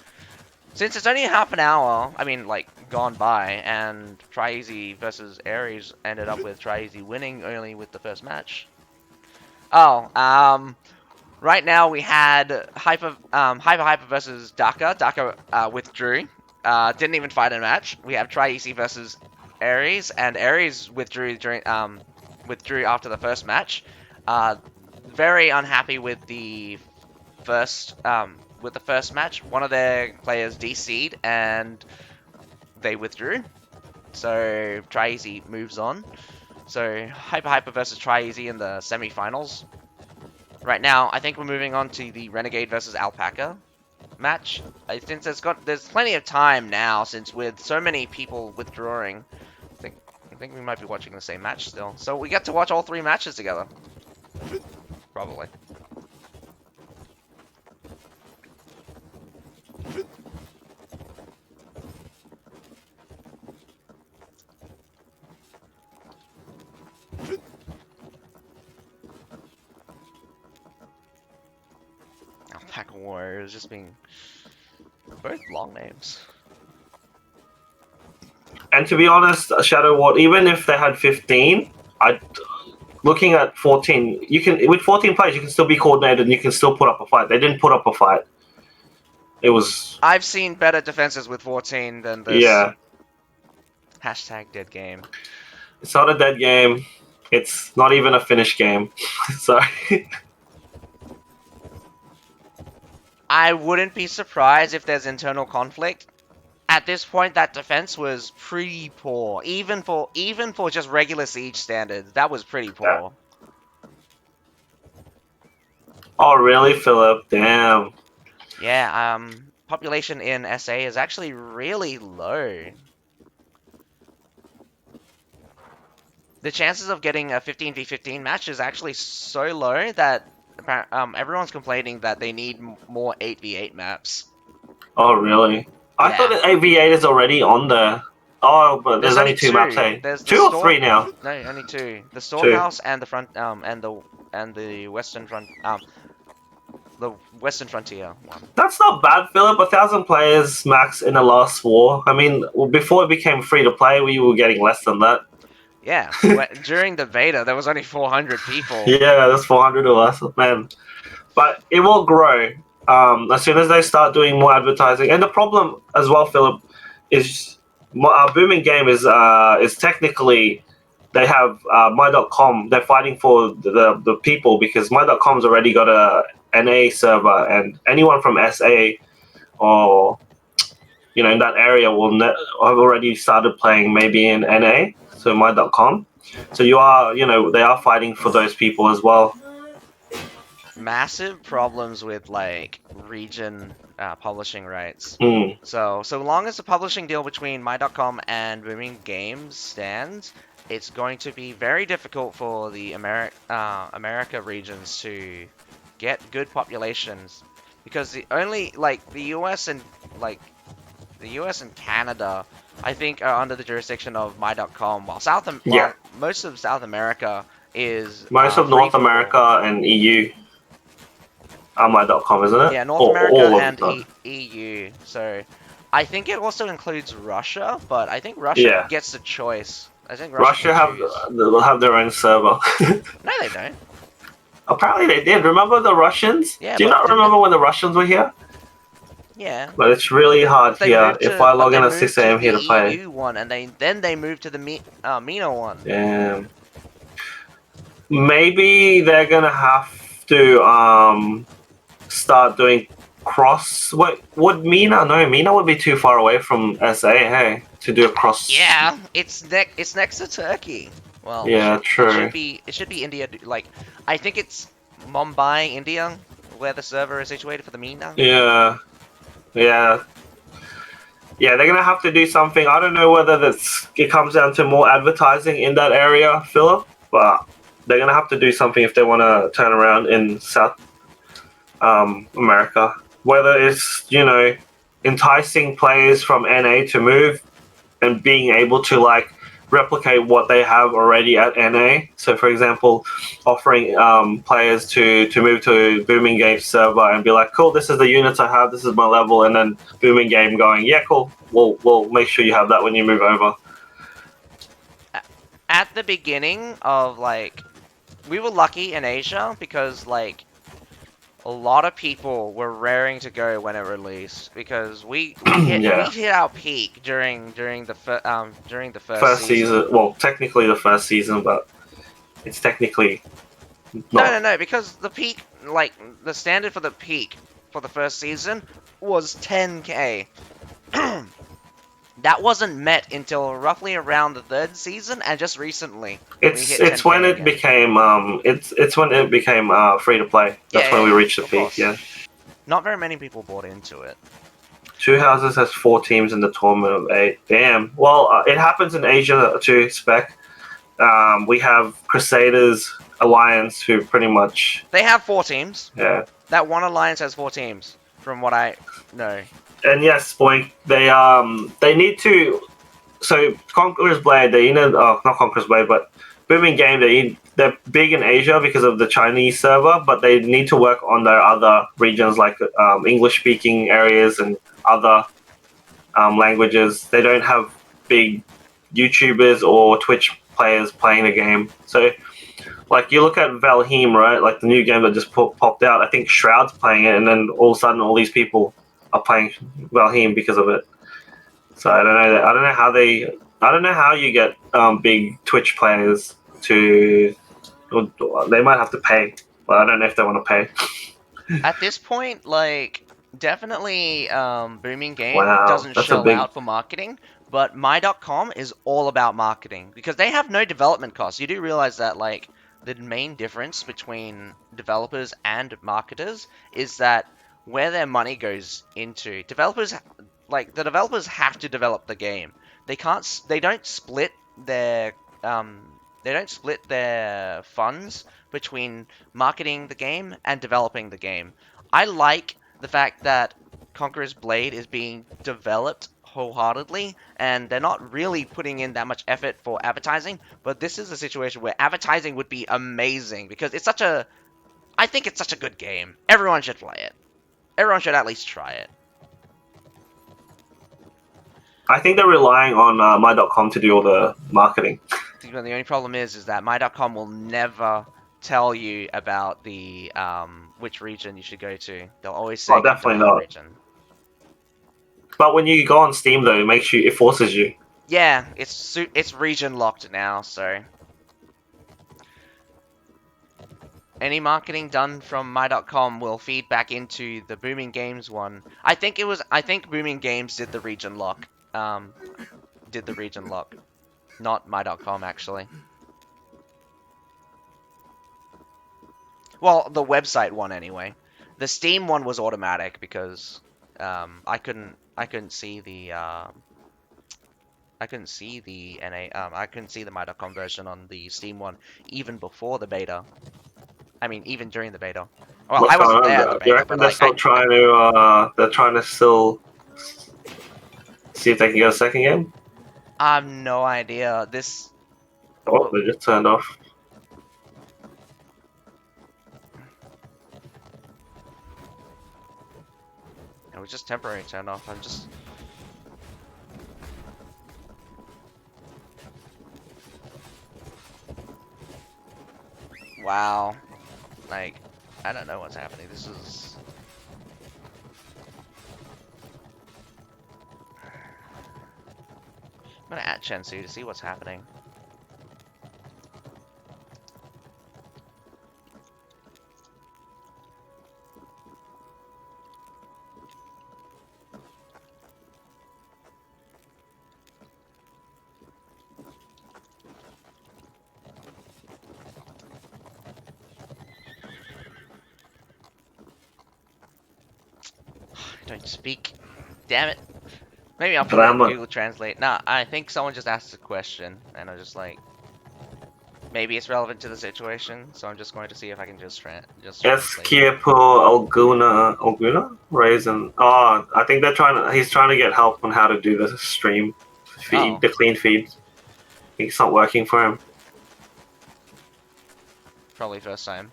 [SPEAKER 1] it's only half an hour, I mean, like, gone by, and TryEasy versus Ares ended up with TryEasy winning only with the first match. Oh, right now we had Hyper versus Daka. Daka withdrew. Didn't even fight a match. We have TryEasy versus Ares, and Ares withdrew withdrew after the first match. Very unhappy with the first match. One of their players DC'd and they withdrew. So TryEasy moves on. So Hyper versus TryEasy in the semi-finals. Right now, I think we're moving on to the Renegade versus Alpaca match. Since there's plenty of time now, since with so many people withdrawing, I think we might be watching the same match still. So we get to watch all 3 matches together. Probably. AlpacaWarriors just being both long names.
[SPEAKER 2] And to be honest, Shadow Ward, even if they had 15, looking at 14, you can with 14 players you can still be coordinated and you can still put up a fight. They didn't put up a fight. It was.
[SPEAKER 1] I've seen better defenses with 14 than this.
[SPEAKER 2] Yeah.
[SPEAKER 1] Hashtag dead game.
[SPEAKER 2] It's not a dead game. It's not even a finished game. Sorry.
[SPEAKER 1] I wouldn't be surprised if there's internal conflict. At this point, that defense was pretty poor. Even for just regular Siege standards, that was pretty poor.
[SPEAKER 2] Yeah. Oh, really, Philip? Damn.
[SPEAKER 1] Yeah, population in SA is actually really low. The chances of getting a 15v15 match is actually so low that everyone's complaining that they need more 8v8 maps.
[SPEAKER 2] Oh, really? I thought that 8v8 is already on there. Oh, but there's only 2 maps, eh?
[SPEAKER 1] There's
[SPEAKER 2] 2 or 3 now?
[SPEAKER 1] No, only 2. The Storehouse and the front, and the Western Front, the Western Frontier one.
[SPEAKER 2] That's not bad, Philip. 1,000 players max in the last war. I mean, before it became free to play, we were getting less than that.
[SPEAKER 1] Yeah, during the beta, there was only 400 people.
[SPEAKER 2] Yeah, there's 400 of us, man. But it will grow as soon as they start doing more advertising. And the problem as well, Philip, is our booming game is technically they have my.com. They're fighting for the people because my.com's already got a NA server, and anyone from SA or in that area will have already started playing maybe in NA. So my.com. So they are fighting for those people as well.
[SPEAKER 1] Massive problems with like region publishing rights. So long as the publishing deal between my.com and Booming Games stands, it's going to be very difficult for the America regions to get good populations, because the US and Canada, I think, are under the jurisdiction of my.com, while most of South America is
[SPEAKER 2] most of North America and EU are my.com, isn't it?
[SPEAKER 1] Yeah, North America and EU. So I think it also includes Russia, but I think Russia gets the choice. I think Russia
[SPEAKER 2] will have their own server.
[SPEAKER 1] No, they don't.
[SPEAKER 2] Apparently they did. Remember the Russians?
[SPEAKER 1] Yeah.
[SPEAKER 2] Do you not remember when the Russians were here?
[SPEAKER 1] Yeah.
[SPEAKER 2] But it's really hard here if I log in at 6 AM here to play.
[SPEAKER 1] EU one, and then they moved to the MENA one.
[SPEAKER 2] Damn. Maybe they're gonna have to start doing cross. Would MENA? No, MENA would be too far away from SA. Hey, to do a cross.
[SPEAKER 1] Yeah, it's next to Turkey. Well,
[SPEAKER 2] yeah, true.
[SPEAKER 1] It should be India. Like, I think it's Mumbai, India, where the server is situated for the MENA.
[SPEAKER 2] Yeah. They're gonna have to do something. I don't know whether it comes down to more advertising in that area, Philip, but they're gonna have to do something if they want to turn around in South America. Whether it's enticing players from NA to move and being able to replicate what they have already at NA. So, for example, offering players to move to Booming Game server and be like, cool, this is the units I have, this is my level, and then Booming Game going, yeah, cool, we'll make sure you have that when you move over.
[SPEAKER 1] At the beginning of, like, we were lucky in Asia because, like, a lot of people were raring to go when it released because we hit our peak during the first season.
[SPEAKER 2] Well, technically the first season, but it's technically not.
[SPEAKER 1] No, because the peak, like, the standard for the peak for the first season was 10k. That wasn't met until roughly around the third season, and just recently.
[SPEAKER 2] It's when it became it's when it became free to play. That's when we reached the peak. Yeah.
[SPEAKER 1] Not very many people bought into it.
[SPEAKER 2] Two Houses has 4 teams in the tournament of 8. Damn. Well, it happens in Asia too. Spec. We have Crusaders Alliance, who pretty much
[SPEAKER 1] they have 4 teams.
[SPEAKER 2] Yeah.
[SPEAKER 1] That one alliance has 4 teams, from what I know.
[SPEAKER 2] And yes, Boink, they need to. So Conqueror's Blade, not Conqueror's Blade, but Booming Game, they're big in Asia because of the Chinese server, but they need to work on their other regions like English-speaking areas and other languages. They don't have big YouTubers or Twitch players playing the game. So, like, you look at Valheim, right? Like the new game that just popped out. I think Shroud's playing it, and then all of a sudden, all these people are playing Valheim because of it. So I don't know how you get big Twitch players to. They might have to pay, but I don't know if they want to pay.
[SPEAKER 1] At this point, like, definitely Booming Game doesn't shell out for marketing, but My.com is all about marketing because they have no development costs. You do realize that, like, the main difference between developers and marketers is that where their money goes into, developers, like, the developers have to develop the game. They don't split their funds between marketing the game and developing the game. I like the fact that Conqueror's Blade is being developed wholeheartedly, and they're not really putting in that much effort for advertising, but this is a situation where advertising would be amazing because I think it's such a good game. Everyone should play it. Everyone should at least try it.
[SPEAKER 2] I think they're relying on My.com to do all the marketing.
[SPEAKER 1] The only problem is that My.com will never tell you about the which region you should go to. They'll always say
[SPEAKER 2] definitely not.
[SPEAKER 1] Region.
[SPEAKER 2] But when you go on Steam, though, it forces you.
[SPEAKER 1] Yeah, it's region locked now, so any marketing done from My.com will feed back into the Booming Games one. I think Booming Games did the region lock. Not My.com actually. Well, the website one anyway. The Steam one was automatic because I couldn't see the My.com version on the Steam one even before the beta. I mean, even during the beta. Well, I wasn't there at the beta.
[SPEAKER 2] You reckon they're still trying to still see if they can get a second game?
[SPEAKER 1] I have no idea.
[SPEAKER 2] Oh, they just turned off.
[SPEAKER 1] It was just temporary turn off. Wow. Like, I don't know what's happening. This is... I'm gonna add Chensu to see what's happening. Don't speak. Damn it. Maybe I'll put it in Google Translate. Nah, I think someone just asked a question, and I'm just like, maybe it's relevant to the situation, so I'm just going to see if I can just translate.
[SPEAKER 2] Alguna? Raisin. Oh, I think he's trying to get help on how to do the stream feed, the clean feed. It's not working for him.
[SPEAKER 1] Probably first time.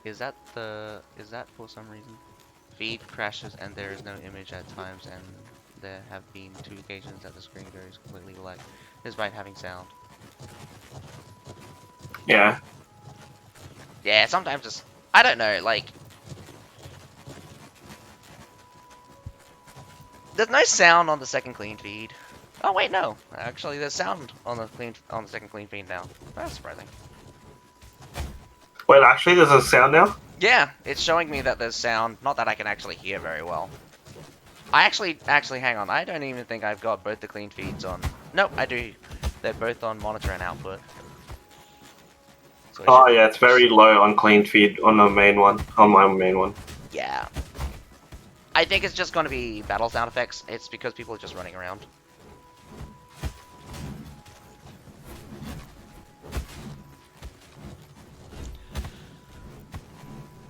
[SPEAKER 1] Is that for some reason? Feed crashes and there is no image at times, and there have been 2 occasions that the screen goes completely black despite having sound.
[SPEAKER 2] Yeah.
[SPEAKER 1] Yeah, sometimes it's, I don't know, like, there's no sound on the second clean feed. Oh wait, no. Actually, there's sound on the second clean feed now. That's surprising.
[SPEAKER 2] Wait, actually, there's a sound now?
[SPEAKER 1] Yeah, it's showing me that there's sound. Not that I can actually hear very well. I actually, hang on. I don't even think I've got both the clean feeds on. Nope, I do. They're both on monitor and output. So
[SPEAKER 2] Oh yeah, it's very low on clean feed on the main one, on my main one.
[SPEAKER 1] Yeah. I think it's just going to be battle sound effects. It's because people are just running around.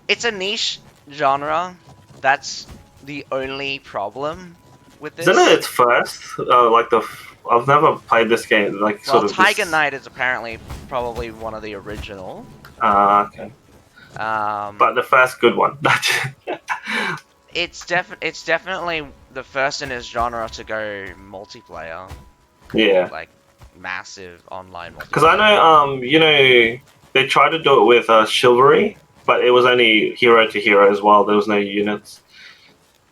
[SPEAKER 1] It's a niche genre. That's the only problem with this.
[SPEAKER 2] Isn't it its first? I've never played this game. Like
[SPEAKER 1] Well,
[SPEAKER 2] sort of.
[SPEAKER 1] Tiger Knight is apparently probably one of the original.
[SPEAKER 2] Okay. But the first good one.
[SPEAKER 1] It's definitely the first in its genre to go multiplayer.
[SPEAKER 2] Yeah.
[SPEAKER 1] Like massive online multiplayer.
[SPEAKER 2] Because I know, they tried to do it with Chivalry, but it was only hero to hero as well. There was no units.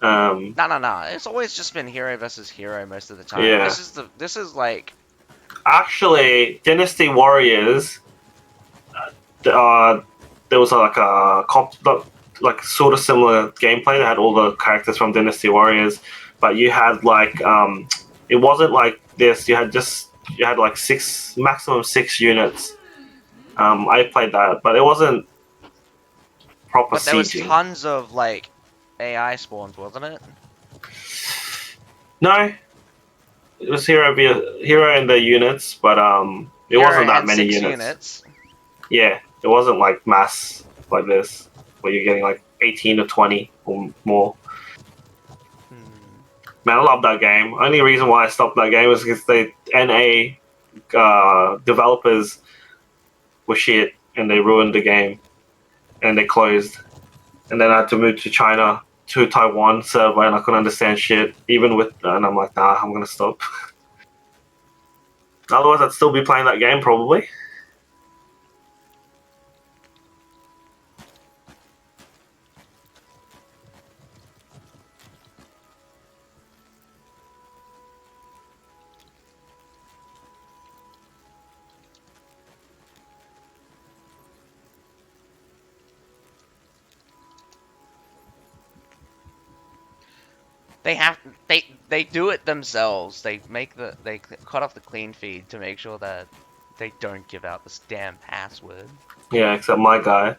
[SPEAKER 1] No. It's always just been hero versus hero most of the time.
[SPEAKER 2] Yeah.
[SPEAKER 1] This is like.
[SPEAKER 2] Actually, Dynasty Warriors. There was like sort of similar gameplay. They had all the characters from Dynasty Warriors, but you had like it wasn't like this. You had like maximum 6 units. I played that, but it wasn't proper
[SPEAKER 1] But there was
[SPEAKER 2] sieging.
[SPEAKER 1] tons of like AI spawns, wasn't it?
[SPEAKER 2] No, it was hero in the units, but it wasn't that many
[SPEAKER 1] 6
[SPEAKER 2] units. Yeah, it wasn't like mass like this, where you're getting like 18 or 20 or more. Man, I love that game. Only reason why I stopped that game is because the NA developers were shit and they ruined the game and they closed. And then I had to move to China, to Taiwan server, and I couldn't understand shit. And I'm like, nah, I'm gonna stop. Otherwise, I'd still be playing that game probably.
[SPEAKER 1] They do it themselves. They cut off the clean feed to make sure that they don't give out this damn password.
[SPEAKER 2] Yeah, except my guy.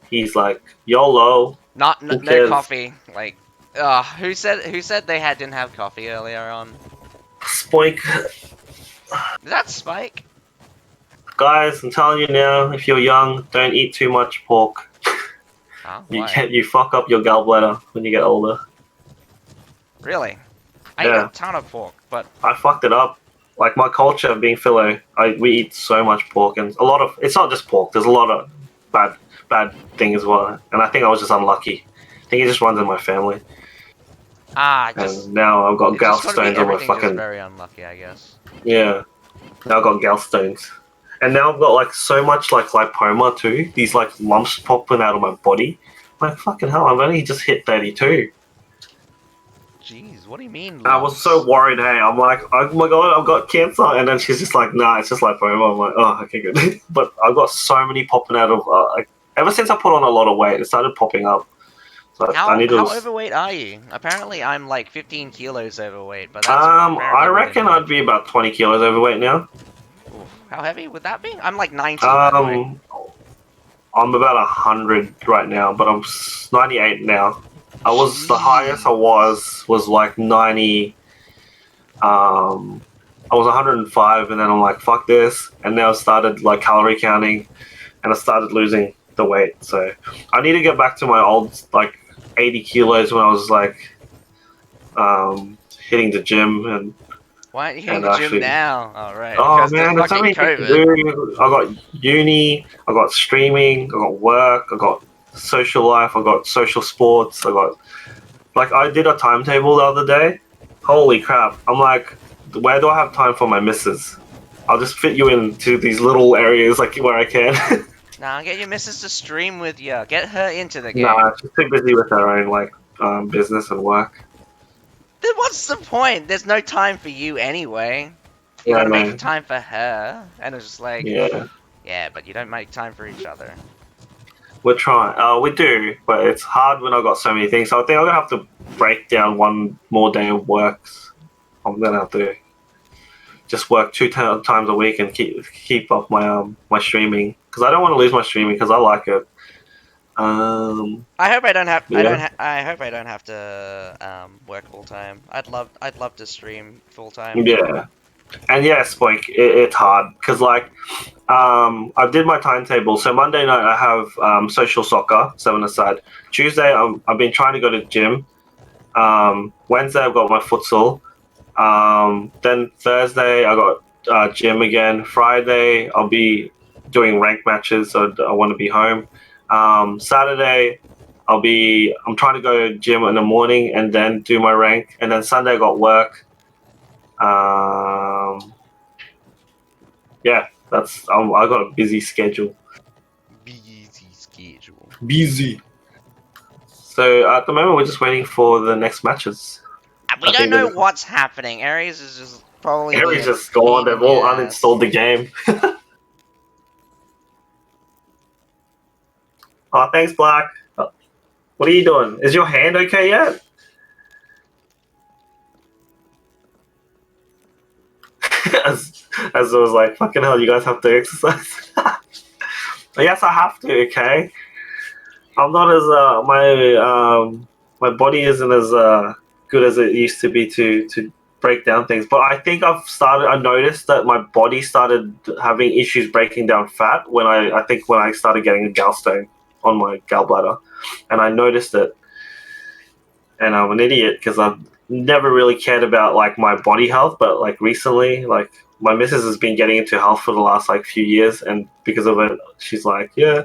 [SPEAKER 2] He's like, YOLO.
[SPEAKER 1] No coffee. Like, who said they didn't have coffee earlier on?
[SPEAKER 2] Spoink.
[SPEAKER 1] Is that Spike?
[SPEAKER 2] Guys, I'm telling you now, if you're young, don't eat too much pork.
[SPEAKER 1] Oh,
[SPEAKER 2] You fuck up your gallbladder when you get older.
[SPEAKER 1] Really? I eat a ton of pork, but
[SPEAKER 2] I fucked it up. Like my culture being Philo, we eat so much pork, and it's not just pork. There's a lot of bad things as well, and I think I was just unlucky. I think it just runs in my family. And now I've got gallstones on my fucking.
[SPEAKER 1] Very unlucky, I guess.
[SPEAKER 2] Yeah. Now I've got gallstones. And now I've got like so much like lipoma too. These like lumps popping out of my body. Like fucking hell, I've only just hit 32.
[SPEAKER 1] Jeez, what do you mean? Lumps?
[SPEAKER 2] I was so worried. Hey, I'm like, oh my god, I've got cancer. And then she's just like, nah, it's just lipoma. I'm like, oh, okay, good. But I've got so many popping out of ever since I put on a lot of weight, it started popping up. So
[SPEAKER 1] how overweight are you? Apparently, I'm like 15 kilos overweight, but that's
[SPEAKER 2] I reckon I'd be about 20 kilos overweight now.
[SPEAKER 1] Oof. How heavy would that be? I'm like 90.
[SPEAKER 2] I'm about 100 right now, but I'm 98 now. The highest I was like 90. I was 105, and then I'm like, fuck this, and now I started like calorie counting, and I started losing the weight. So I need to get back to my old like 80 kilos when I was like hitting the gym, and
[SPEAKER 1] Why aren't you hitting
[SPEAKER 2] and
[SPEAKER 1] the gym
[SPEAKER 2] actually.
[SPEAKER 1] now? Oh, right,
[SPEAKER 2] Oh
[SPEAKER 1] because there's
[SPEAKER 2] man, there's so
[SPEAKER 1] fucking
[SPEAKER 2] many things to
[SPEAKER 1] COVID.
[SPEAKER 2] do. I got uni, I got streaming, I got work, I got social life, I got social sports, I got like I did a timetable the other day. Holy crap! I'm like, where do I have time for my missus? I'll just fit you into these little areas like where I can.
[SPEAKER 1] Nah, get your missus to stream with you. Get her into the game.
[SPEAKER 2] Nah, she's too busy with her own like business and work.
[SPEAKER 1] Then what's the point? There's no time for you anyway. You
[SPEAKER 2] Yeah,
[SPEAKER 1] gotta make
[SPEAKER 2] no,
[SPEAKER 1] time for her. And it's just like,
[SPEAKER 2] yeah,
[SPEAKER 1] yeah, but you don't make time for each other.
[SPEAKER 2] we're trying. We do, but it's hard when I got so many things. So I think I'm gonna have to break down one more day of works. I'm gonna have to just work times a week and keep up my streaming because I don't want to lose my streaming because I like it.
[SPEAKER 1] I hope I don't have.
[SPEAKER 2] Yeah,
[SPEAKER 1] I hope I don't have to work full time. I'd love to stream full time.
[SPEAKER 2] yeah, and yes, like it's hard because like I did my timetable. So Monday night I have social soccer 7 aside. Tuesday I've been trying to go to the gym. Wednesday I've got my futsal. Then Thursday I got gym again. Friday I'll be doing rank matches, so I want to be home. Saturday I'm trying to go to gym in the morning and then do my rank, and then Sunday I got work. Yeah, I got a busy schedule.
[SPEAKER 1] Busy schedule.
[SPEAKER 2] Busy. So at the moment we're just waiting for the next matches.
[SPEAKER 1] We
[SPEAKER 2] I
[SPEAKER 1] don't
[SPEAKER 2] think
[SPEAKER 1] know
[SPEAKER 2] that
[SPEAKER 1] what's happening. Ares is just probably being
[SPEAKER 2] Harry's
[SPEAKER 1] a
[SPEAKER 2] just gone.
[SPEAKER 1] pain in
[SPEAKER 2] They've
[SPEAKER 1] the
[SPEAKER 2] all
[SPEAKER 1] ass.
[SPEAKER 2] uninstalled the game. Oh, thanks, Black. What are you doing? Is your hand okay yet? as I was like, fucking hell, you guys have to exercise. Yes, I have to. Okay, I'm not as my body isn't as good as it used to be to break down things. But I think I noticed that my body started having issues breaking down fat when I think when I started getting a gallstone on my gallbladder, and I noticed it, and I'm an idiot because I've never really cared about like my body health, but like recently, like my missus has been getting into health for the last like few years, and because of it, she's like, yeah,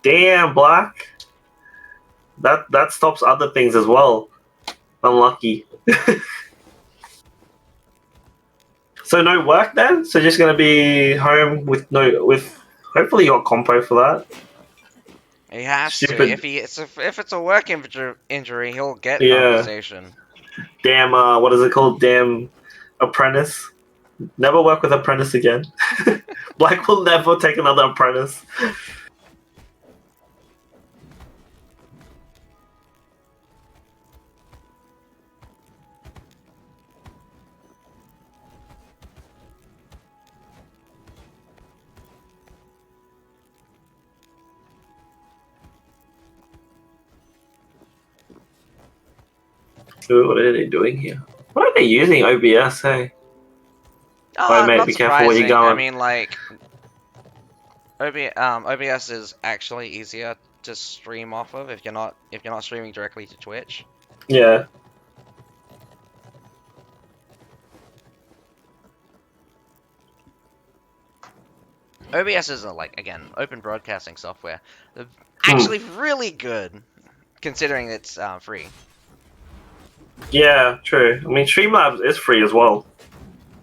[SPEAKER 2] damn, Black, that stops other things as well. Unlucky. So no work then? So just gonna be home with no with. Hopefully you got compo for that.
[SPEAKER 1] He has to.
[SPEAKER 2] Stupid.
[SPEAKER 1] If it's a work injury, he'll get
[SPEAKER 2] Yeah.
[SPEAKER 1] compensation.
[SPEAKER 2] Damn. What is it called? Damn. Apprentice. Never work with apprentice again. Black will never take another apprentice. Ooh, what are they doing here? What are they using OBS? Hey. Oh, mate,
[SPEAKER 1] Not
[SPEAKER 2] be careful where you're
[SPEAKER 1] surprising. I
[SPEAKER 2] going.
[SPEAKER 1] mean, like, OBS is actually easier to stream off of if you're not streaming directly to Twitch.
[SPEAKER 2] Yeah.
[SPEAKER 1] OBS is a, like, again, open broadcasting software. They're actually really good, considering it's free.
[SPEAKER 2] Yeah, true. I mean, Streamlabs is free as well.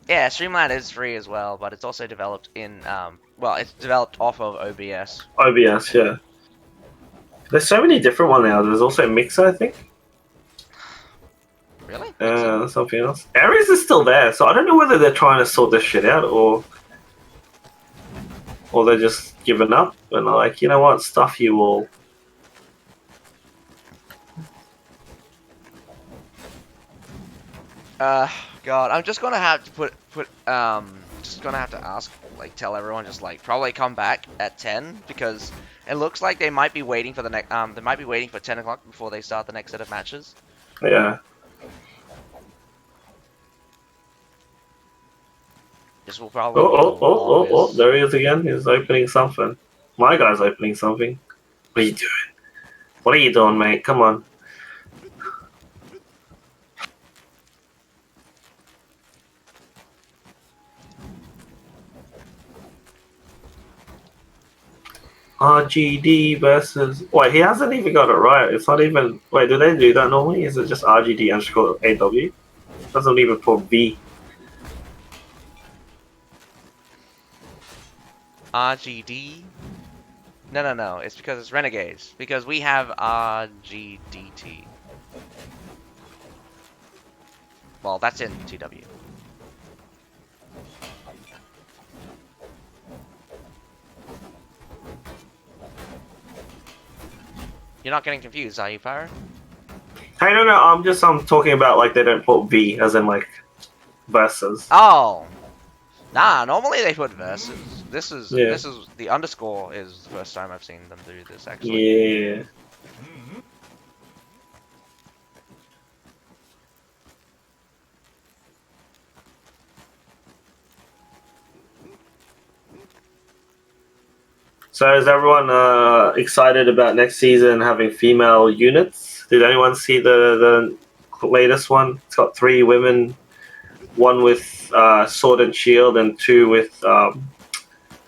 [SPEAKER 1] Yeah, Streamlabs is free as well, but it's also developed in, well, it's developed off of OBS.
[SPEAKER 2] OBS, yeah. There's so many different ones now. There's also Mixer, I think.
[SPEAKER 1] Really?
[SPEAKER 2] Something else. Ares is still there, so I don't know whether they're trying to sort this shit out or they're just giving up and they're like, you know what, stuff you all.
[SPEAKER 1] God, I'm just gonna have to just gonna have to ask, like, tell everyone just like probably come back at 10 because it looks like they might be waiting for the next they might be waiting for 10 o'clock before they start the next set of matches.
[SPEAKER 2] Yeah.
[SPEAKER 1] This will probably
[SPEAKER 2] Oh,
[SPEAKER 1] be the
[SPEAKER 2] oh, oh, oh, oh,
[SPEAKER 1] longest.
[SPEAKER 2] there he is again. He's opening something. My guy's opening something. What are you doing? What are you doing, mate? Come on. RGD versus. Wait, he hasn't even got it right. It's not even. Wait, do they do that normally? Is it just RGD underscore AW? Doesn't even put V.
[SPEAKER 1] RGD? No. It's because it's Renegades. Because we have RGDT. Well, that's in TW. You're not getting confused, are you, Pyro?
[SPEAKER 2] Hey, no. I'm talking about like they don't put V as in like versus.
[SPEAKER 1] Oh! Nah, normally they put versus. This is
[SPEAKER 2] Yeah.
[SPEAKER 1] the underscore is the first time I've seen them do this actually.
[SPEAKER 2] Yeah. So is everyone excited about next season having female units? Did anyone see the latest one? It's got 3 women, 1 with sword and shield, and 2 with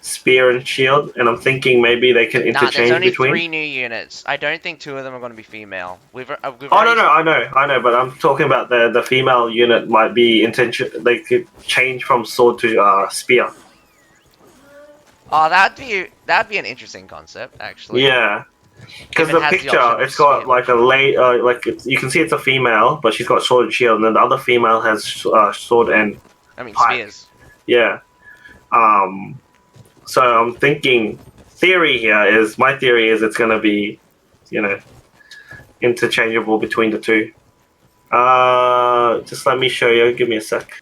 [SPEAKER 2] spear and shield. And I'm thinking maybe they can
[SPEAKER 1] Nah, there's
[SPEAKER 2] interchange
[SPEAKER 1] only
[SPEAKER 2] between.
[SPEAKER 1] 3 new units. I don't think 2 of them are going to be female. We've
[SPEAKER 2] Oh
[SPEAKER 1] already...
[SPEAKER 2] no, I know, but I'm talking about the female unit might be intention. They could change from sword to spear.
[SPEAKER 1] Oh, that'd be an interesting concept, actually.
[SPEAKER 2] Yeah, because
[SPEAKER 1] If it
[SPEAKER 2] the
[SPEAKER 1] has the
[SPEAKER 2] picture,
[SPEAKER 1] option of
[SPEAKER 2] it's got
[SPEAKER 1] spear
[SPEAKER 2] like a you can see it's a female, but she's got sword and shield, and then the other female has sword and
[SPEAKER 1] I mean,
[SPEAKER 2] pike.
[SPEAKER 1] spears.
[SPEAKER 2] Yeah. So I'm thinking, my theory is it's gonna be, interchangeable between the 2. Just let me show you. Give me a sec.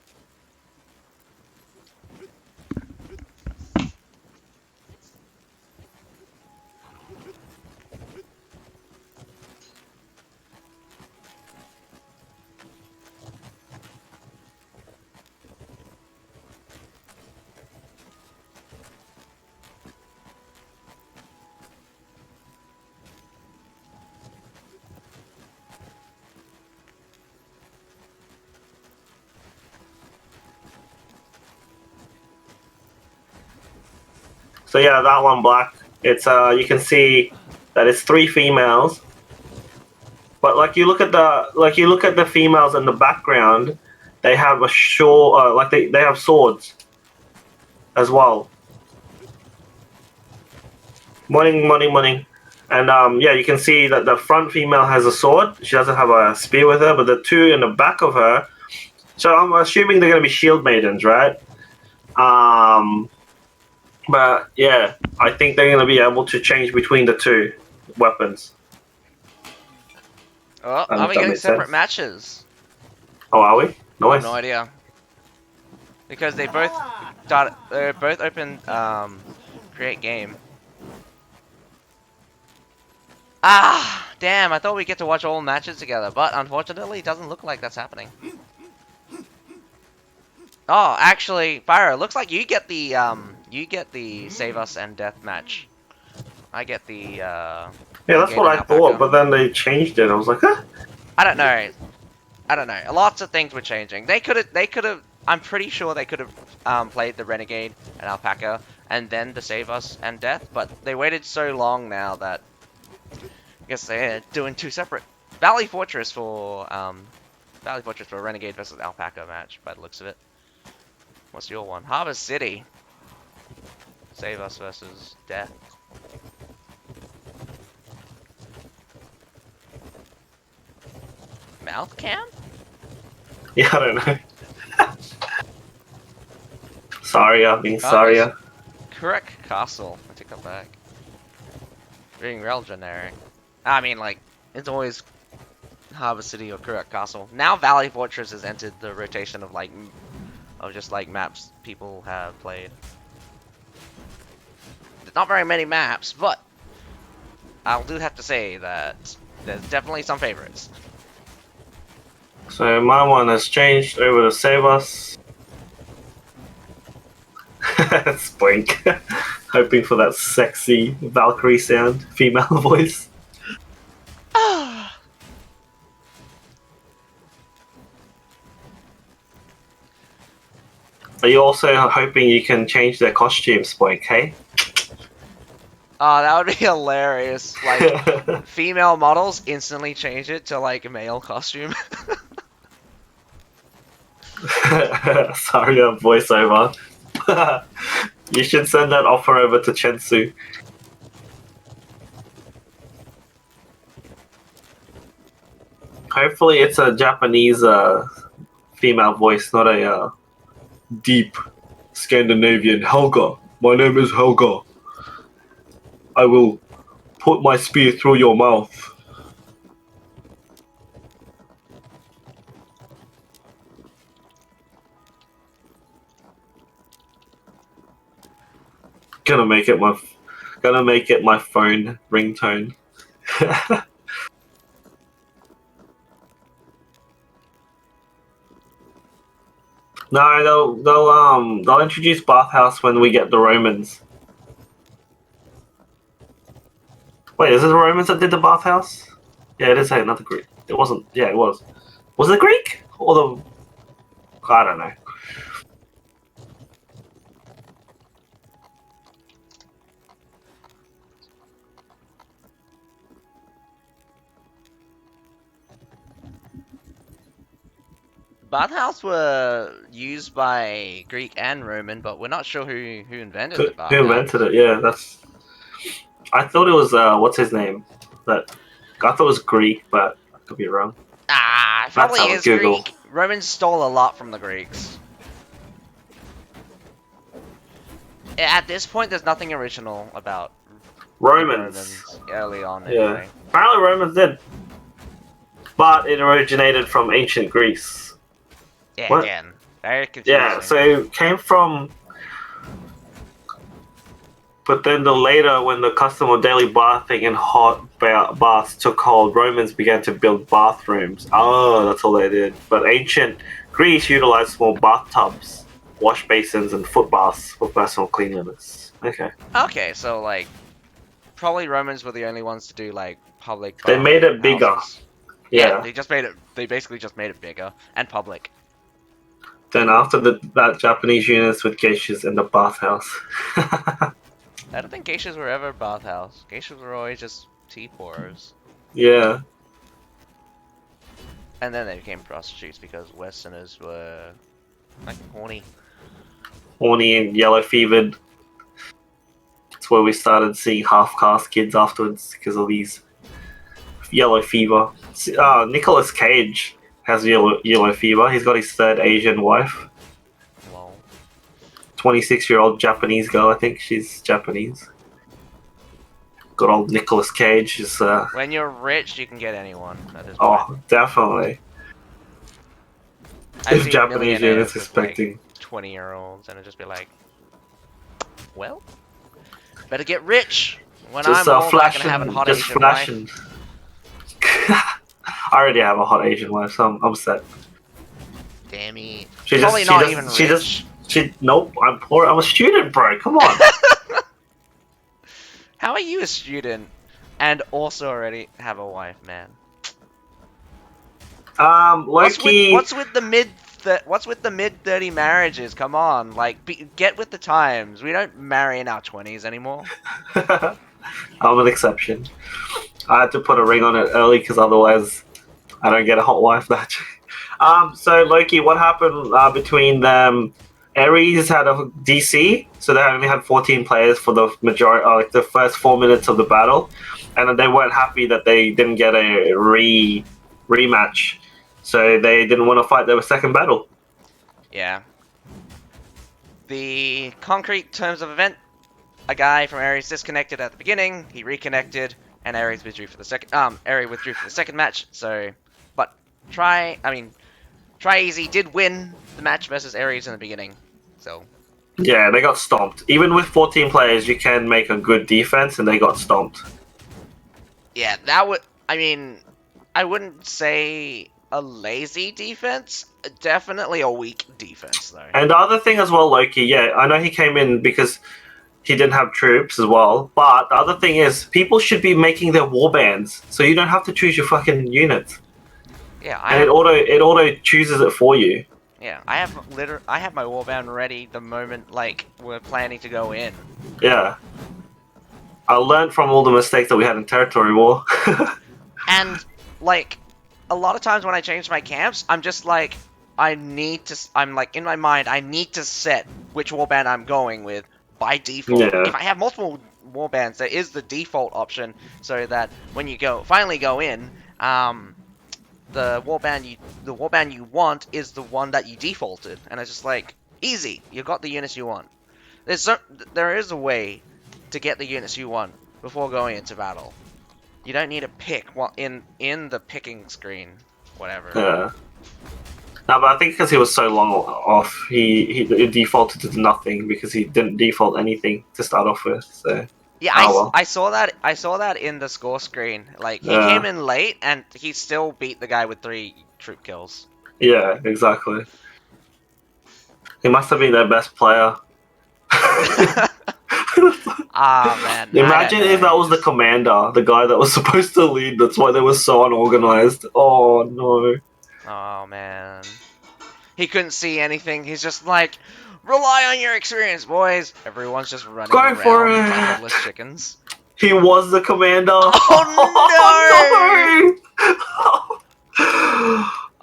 [SPEAKER 2] So yeah, that one black. It's you can see that it's 3 females. But you look at the females in the background, they have a short they have swords as well. Morning. And yeah, you can see that the front female has a sword. She doesn't have a spear with her, but the 2 in the back of her. So I'm assuming they're gonna be shield maidens, right? But yeah, I think they're gonna be able to change between the 2 weapons.
[SPEAKER 1] Oh,
[SPEAKER 2] I don't know
[SPEAKER 1] are
[SPEAKER 2] if
[SPEAKER 1] we
[SPEAKER 2] that
[SPEAKER 1] getting
[SPEAKER 2] makes
[SPEAKER 1] separate
[SPEAKER 2] sense.
[SPEAKER 1] matches?
[SPEAKER 2] Oh, are we?
[SPEAKER 1] I
[SPEAKER 2] Nice.
[SPEAKER 1] have no idea. Because they both open create game. Ah, damn! I thought we'd get to watch all matches together, but unfortunately, it doesn't look like that's happening. Oh, actually, Pyro, looks like you get the Save Us and Death match. I get the
[SPEAKER 2] Yeah, that's
[SPEAKER 1] Renegade
[SPEAKER 2] what
[SPEAKER 1] and
[SPEAKER 2] I
[SPEAKER 1] Alpaca.
[SPEAKER 2] thought, but then they changed it. I was like, huh?
[SPEAKER 1] I don't know. Lots of things were changing. They could have. I'm pretty sure they could have played the Renegade and Alpaca and then the Save Us and Death, but they waited so long now that I guess they're doing 2 separate. Valley Fortress for Renegade versus Alpaca match by the looks of it. What's your one? Harbor City. Save Us versus Death. Mouth cam?
[SPEAKER 2] Yeah, I don't know. Saria, being Saria.
[SPEAKER 1] Correct Castle. I take that back. Being real generic. I mean, like, it's always Harbor City or Correct Castle. Now Valley Fortress has entered the rotation of just maps people have played. There's not very many maps, but I do have to say that there's definitely some favorites.
[SPEAKER 2] So my one has changed over to Save Us. Spoink. Hoping for that sexy Valkyrie sound, female voice. Are you also hoping you can change their costumes, Spoink, hey?
[SPEAKER 1] Oh, that would be hilarious. Like, female models instantly change it to like a male costume.
[SPEAKER 2] Sorry, voiceover. You should send that offer over to Chensu. Hopefully, it's a Japanese female voice, not a deep Scandinavian. Helga, my name is Helga. I will put my spear through your mouth. Gonna make it my phone ringtone. No, they'll introduce bathhouse when we get the Romans. Wait, is it the Romans that did the bathhouse? Yeah, it is. Hey, not the Greek. It wasn't. Yeah, it was. Was it Greek or the? I don't know.
[SPEAKER 1] Bathhouse were used by Greek and Roman, but we're not sure who invented the
[SPEAKER 2] Who
[SPEAKER 1] bathhouse.
[SPEAKER 2] invented it? Yeah, that's. I thought it was what's his name? That I thought it was Greek, but I could be wrong.
[SPEAKER 1] Ah, it probably
[SPEAKER 2] That's
[SPEAKER 1] is
[SPEAKER 2] how Google.
[SPEAKER 1] Greek. Romans stole a lot from the Greeks. At this point, there's nothing original about
[SPEAKER 2] Romans.
[SPEAKER 1] early on.
[SPEAKER 2] Yeah,
[SPEAKER 1] Anyway.
[SPEAKER 2] apparently Romans did, but it originated from ancient Greece.
[SPEAKER 1] Yeah,
[SPEAKER 2] What?
[SPEAKER 1] again, very confusing.
[SPEAKER 2] Yeah, so it came from. But then later, when the custom of daily bathing and hot baths took hold, Romans began to build bathrooms. Oh, that's all they did. But ancient Greece utilized small bathtubs, wash basins, and foot baths for personal cleanliness. Okay.
[SPEAKER 1] Okay, so like, probably Romans were the only ones to do like public.
[SPEAKER 2] They made it bigger.
[SPEAKER 1] houses.
[SPEAKER 2] Yeah.
[SPEAKER 1] They just made it. They basically just made it bigger and public.
[SPEAKER 2] Then after that, Japanese units with geishas in the bathhouse.
[SPEAKER 1] I don't think geishas were ever bathhouse. Geishas were always just tea pourers.
[SPEAKER 2] Yeah.
[SPEAKER 1] And then they became prostitutes because Westerners were like horny.
[SPEAKER 2] Horny and yellow fevered. That's where we started seeing half-caste kids afterwards because of these yellow fever. Nicolas Cage has yellow fever. He's got his third Asian wife.
[SPEAKER 1] Lol.
[SPEAKER 2] 26-year-old Japanese girl. I think she's Japanese. Good old Nicolas Cage is.
[SPEAKER 1] When you're rich, you can get anyone at this point.
[SPEAKER 2] Oh, definitely.
[SPEAKER 1] I've
[SPEAKER 2] If
[SPEAKER 1] seen
[SPEAKER 2] Japanese
[SPEAKER 1] millionaires
[SPEAKER 2] units
[SPEAKER 1] with,
[SPEAKER 2] expecting.
[SPEAKER 1] like, 20-year-olds, and it'd just be like, well, better get rich. When
[SPEAKER 2] Just
[SPEAKER 1] I'm old, I
[SPEAKER 2] flashing,
[SPEAKER 1] can have a hot
[SPEAKER 2] just
[SPEAKER 1] Asian
[SPEAKER 2] flashing.
[SPEAKER 1] wife.
[SPEAKER 2] I already have a hot Asian wife, so I'm set.
[SPEAKER 1] Damn it.
[SPEAKER 2] She
[SPEAKER 1] Probably
[SPEAKER 2] just-
[SPEAKER 1] not
[SPEAKER 2] she
[SPEAKER 1] even
[SPEAKER 2] just-
[SPEAKER 1] rich.
[SPEAKER 2] Nope, I'm poor. I'm a student, bro. Come on.
[SPEAKER 1] How are you a student and also already have a wife, man?
[SPEAKER 2] Loki.
[SPEAKER 1] What's with the mid 30 marriages? Come on, like get with the times. We don't marry in our 20s anymore.
[SPEAKER 2] I'm an exception. I had to put a ring on it early because otherwise I don't get a hot wife. So Loki, what happened between them? Ares had a DC, so they only had 14 players for the majority, like the first 4 minutes of the battle, and they weren't happy that they didn't get a rematch, so they didn't want to fight their second battle.
[SPEAKER 1] Yeah. The concrete terms of event: a guy from Ares disconnected at the beginning, he reconnected, and Ares withdrew for the second match. So, but TryEasy did win the match versus Ares in the beginning. So
[SPEAKER 2] Yeah, they got stomped. Even with 14 players, you can make a good defense, and they got stomped.
[SPEAKER 1] yeah, that would. I wouldn't say a lazy defense. Definitely a weak defense, though.
[SPEAKER 2] And the other thing as well, Loki, yeah, I know he came in because he didn't have troops as well, but the other thing is, people should be making their warbands, so you don't have to choose your fucking units.
[SPEAKER 1] Yeah,
[SPEAKER 2] And it auto chooses it for you.
[SPEAKER 1] Yeah, I have my warband ready the moment like we're planning to go in.
[SPEAKER 2] Yeah. I learned from all the mistakes that we had in Territory War.
[SPEAKER 1] And like a lot of times when I change my camps, I'm just like I'm like in my mind I need to set which warband I'm going with by default.
[SPEAKER 2] Yeah.
[SPEAKER 1] If I have multiple warbands, there is the default option so that when you finally go in, the warband you want is the one that you defaulted, and it's just like easy. You got the units you want. There is a way to get the units you want before going into battle. You don't need to pick in the picking screen, whatever.
[SPEAKER 2] Yeah. No, but I think because he was so long off, he defaulted to nothing because he didn't default anything to start off with. So
[SPEAKER 1] Yeah,
[SPEAKER 2] well.
[SPEAKER 1] I saw that. I saw that in the score screen. Like he
[SPEAKER 2] Yeah.
[SPEAKER 1] came in late and he still beat the guy with 3 troop kills.
[SPEAKER 2] Yeah, exactly. He must have been their best player.
[SPEAKER 1] Ah man.
[SPEAKER 2] Imagine if that was the commander, the guy that was supposed to lead. That's why they were so unorganized. Oh no.
[SPEAKER 1] Oh man. He couldn't see anything. He's just like, rely on your experience, boys. Everyone's just running around
[SPEAKER 2] for it.
[SPEAKER 1] like headless chickens.
[SPEAKER 2] He was the commander.
[SPEAKER 1] Oh
[SPEAKER 2] no!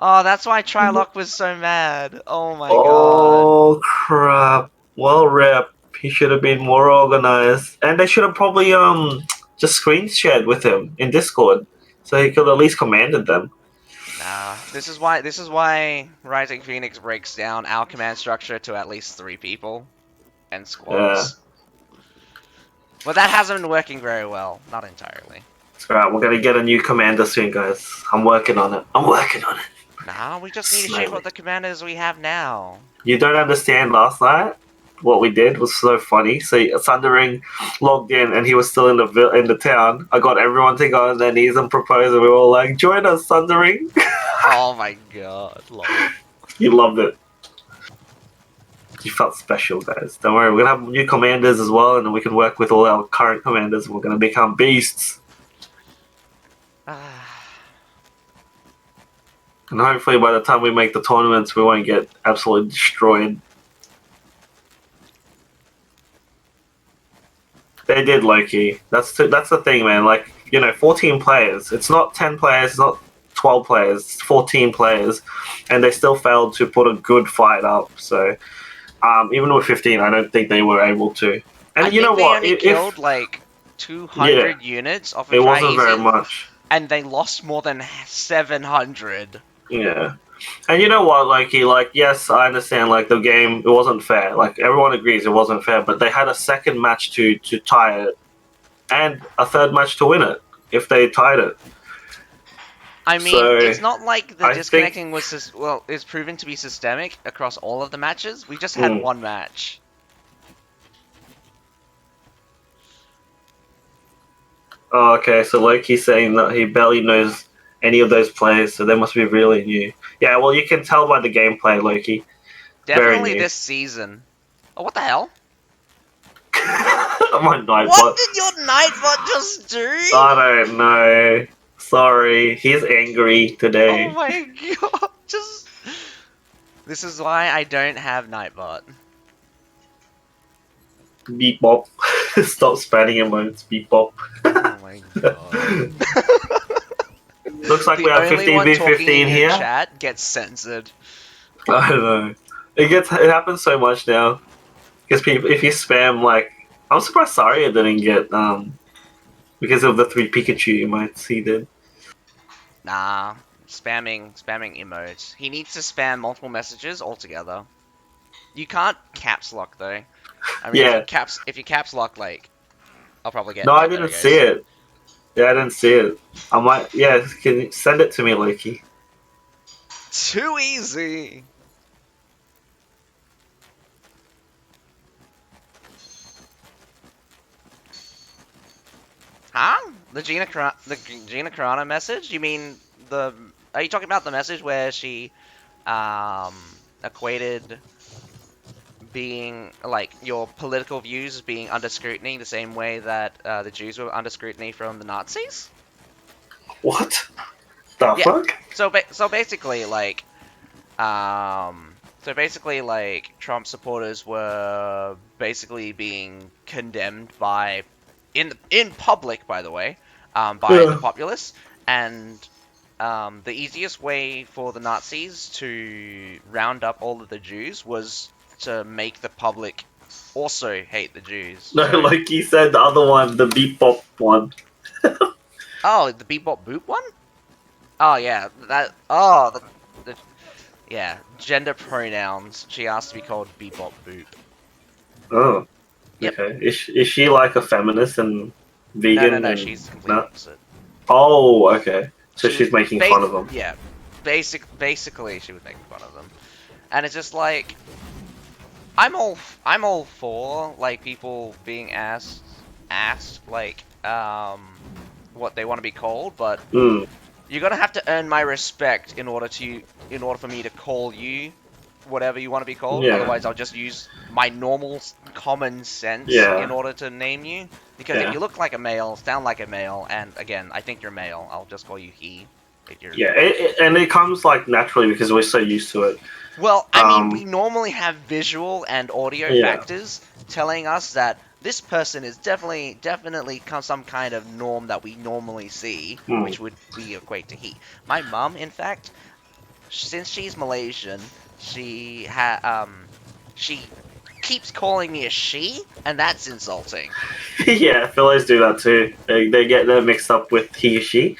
[SPEAKER 1] Oh, that's why Trylock was so mad. Oh my god.
[SPEAKER 2] Oh crap. Well, rep. He should have been more organized, and they should have probably just screen shared with him in Discord, so he could at least commanded them.
[SPEAKER 1] Nah, this is why Rising Phoenix breaks down our command structure to at least 3 people and squads. Yeah. But that hasn't been working very well. Not entirely.
[SPEAKER 2] It's alright, we're gonna get a new commander soon, guys. I'm working on it.
[SPEAKER 1] Nah, we just need to shape up the commanders we have now.
[SPEAKER 2] You don't understand last night? What we did was so funny. So Sundering logged in and he was still in the town. I got everyone to go on their knees and propose, and we were all like, "Join us, Sundering!"
[SPEAKER 1] Oh my god, love it.
[SPEAKER 2] You loved it. You felt special, guys. Don't worry, we're gonna have new commanders as well, and then we can work with all our current commanders, and we're gonna become beasts. And hopefully, by the time we make the tournaments, we won't get absolutely destroyed. They did, Loki. That's the thing, man. Like, 14 players. It's not 10 players. It's not 12 players. It's 14 players, and they still failed to put a good fight up. So, even with 15, I don't think they were able to. And you know what?
[SPEAKER 1] They only killed like 200 units off of
[SPEAKER 2] it wasn't very much,
[SPEAKER 1] and they lost more than 700.
[SPEAKER 2] Yeah. And you know what, Loki, yes, I understand, the game, it wasn't fair. Everyone agrees it wasn't fair, but they had a second match to tie it, and a third match to win it, if they tied it.
[SPEAKER 1] I mean, it's not like the disconnecting was is proven to be systemic across all of the matches. We just had one match.
[SPEAKER 2] Oh, okay, so Loki's saying that he barely knows any of those players, so they must be really new. Yeah, well, you can tell by the gameplay, Loki.
[SPEAKER 1] Definitely this season. Oh, what the hell?
[SPEAKER 2] My Nightbot.
[SPEAKER 1] What did your Nightbot just do?
[SPEAKER 2] I don't know. Sorry, he's angry today.
[SPEAKER 1] Oh my god, This is why I don't have Nightbot.
[SPEAKER 2] Beep bop. Stop spamming emotes, beep bop.
[SPEAKER 1] Oh my god.
[SPEAKER 2] Looks like we have 15v15 here.
[SPEAKER 1] Chat gets censored.
[SPEAKER 2] I don't know. It happens so much now. Because if you spam, I'm surprised Saria didn't get, because of the 3 Pikachu emotes he did.
[SPEAKER 1] Nah, spamming emotes. He needs to spam multiple messages altogether. You can't caps lock though. I mean,
[SPEAKER 2] yeah.
[SPEAKER 1] if you caps lock, I'll probably get.
[SPEAKER 2] No, I didn't see it. Yeah, I didn't see it. I might. Yeah, can you send it to me, Loki?
[SPEAKER 1] Too easy. Huh? The Gina Carano message? You mean the? Are you talking about the message where she, equated being your political views being under scrutiny the same way that the Jews were under scrutiny from the Nazis?
[SPEAKER 2] What? The fuck?
[SPEAKER 1] So basically, Trump supporters were basically being condemned by in public, by the way, by the
[SPEAKER 2] Yeah.
[SPEAKER 1] populace, and the easiest way for the Nazis to round up all of the Jews was to make the public also hate the Jews.
[SPEAKER 2] No,
[SPEAKER 1] So,
[SPEAKER 2] like you said, the other one, the beep bop one.
[SPEAKER 1] oh, the Bebop Boop one? Oh yeah, that. Oh, yeah, gender pronouns. She asked to be called Bebop Boop.
[SPEAKER 2] Oh,
[SPEAKER 1] Yep.
[SPEAKER 2] okay. Is she like a feminist and
[SPEAKER 1] No, no,
[SPEAKER 2] vegan
[SPEAKER 1] no.
[SPEAKER 2] and
[SPEAKER 1] She's the complete
[SPEAKER 2] no?
[SPEAKER 1] opposite.
[SPEAKER 2] Oh, okay. So
[SPEAKER 1] She would
[SPEAKER 2] she's making fun of them.
[SPEAKER 1] yeah, basically she would make fun of them, and it's just like I'm all for like people being asked like what they want to be called, but
[SPEAKER 2] Hmm.
[SPEAKER 1] you're gonna have to earn my respect in order for me to call you whatever you want to be called.
[SPEAKER 2] Yeah.
[SPEAKER 1] Otherwise, I'll just use my normal common sense in
[SPEAKER 2] Yeah.
[SPEAKER 1] order to name you. Because if
[SPEAKER 2] Yeah.
[SPEAKER 1] you look like a male, sound like a male, and again, I think you're male, I'll just call you he. If you're
[SPEAKER 2] Yeah. And it comes like naturally because we're so used to it.
[SPEAKER 1] Well, I mean, we
[SPEAKER 2] Um.
[SPEAKER 1] normally have visual and audio
[SPEAKER 2] Yeah.
[SPEAKER 1] factors telling us that this person is definitely some kind of norm that we normally see,
[SPEAKER 2] Hmm.
[SPEAKER 1] which would be equate to he. My mum, in fact, since she's Malaysian, she keeps calling me a she, and that's insulting.
[SPEAKER 2] Yeah. Fellows do that too. They get them mixed up with he or she.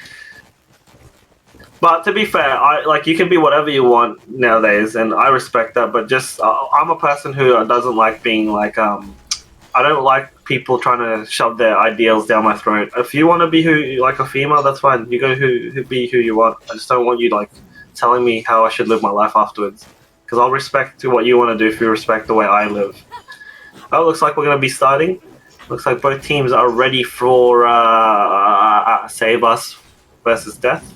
[SPEAKER 2] But to be fair, I like you can be whatever you want nowadays, and I respect that. But just I'm a person who doesn't like being like I don't like people trying to shove their ideals down my throat. If you want to be who like a female, that's fine. You go who be who you want. I just don't want you like telling me how I should live my life afterwards. Because I'll respect to what you want to do if you respect the way I live. Oh, looks like we're going to be starting. Looks like both teams are ready for Save Us versus Death.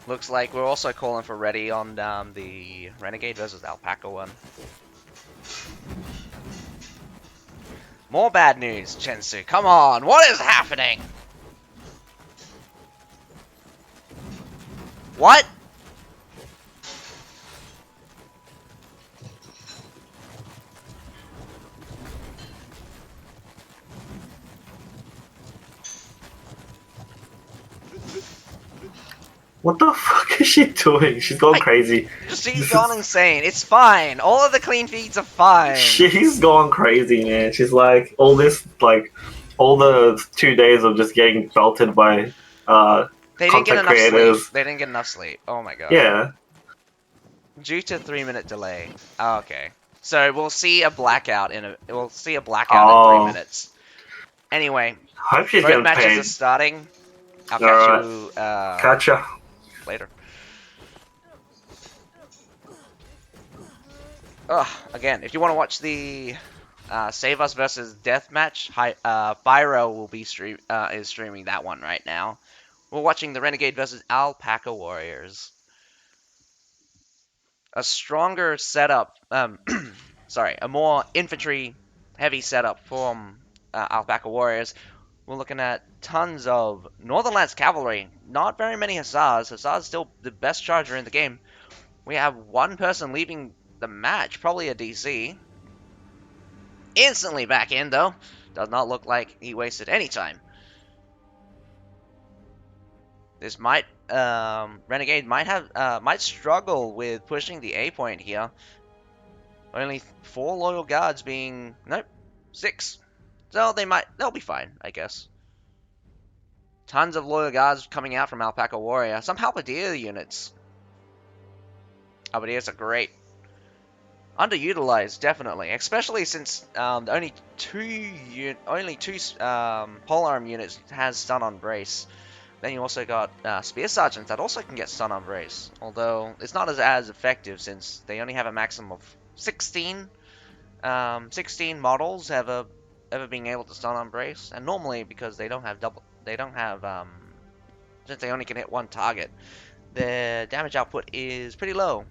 [SPEAKER 1] Looks like we're also calling for ready on the Renegade versus Alpaca one. More bad news, Chensu. Come on, what is happening? What?
[SPEAKER 2] What the fuck is she doing? She's going crazy.
[SPEAKER 1] She's gone insane. It's fine. All of the clean feeds are fine.
[SPEAKER 2] She's going crazy, man. She's like all this, like all the 2 days of just getting belted by
[SPEAKER 1] They didn't get
[SPEAKER 2] content
[SPEAKER 1] enough
[SPEAKER 2] creators.
[SPEAKER 1] sleep. They didn't get enough sleep. Oh my god.
[SPEAKER 2] Yeah.
[SPEAKER 1] Due to 3-minute delay. Oh, okay. So we'll see a blackout in 3 minutes. Anyway,
[SPEAKER 2] Hope she's
[SPEAKER 1] both
[SPEAKER 2] getting
[SPEAKER 1] matches
[SPEAKER 2] paid.
[SPEAKER 1] are starting. I'll
[SPEAKER 2] Alright.
[SPEAKER 1] catch you
[SPEAKER 2] Gotcha.
[SPEAKER 1] later. Ugh, again, if you want to watch the Save Us versus Death match, Fyro will be is streaming that one right now. We're watching the Renegade versus AlpacaWarriors. A stronger setup, sorry, a more infantry heavy setup from AlpacaWarriors. We're looking at tons of Northern Lands cavalry, not very many hussars. Hussars still the best charger in the game. We have one person leaving the match, probably a DC. Instantly back in though. Does not look like he wasted any time. This might Renegade might struggle with pushing the A point here. Only 4 loyal guards being nope, 6. So they'll be fine, I guess. Tons of loyal guards coming out from Alpaca Warrior. Some Halberdier units. Halberdiers are great. Underutilized, definitely, especially since only two polearm units has stun on brace. Then you also got spear sergeants that also can get stun on brace, although it's not as effective since they only have a maximum of 16 models ever being able to stun on brace, and normally because they don't have since they only can hit one target, their damage output is pretty low.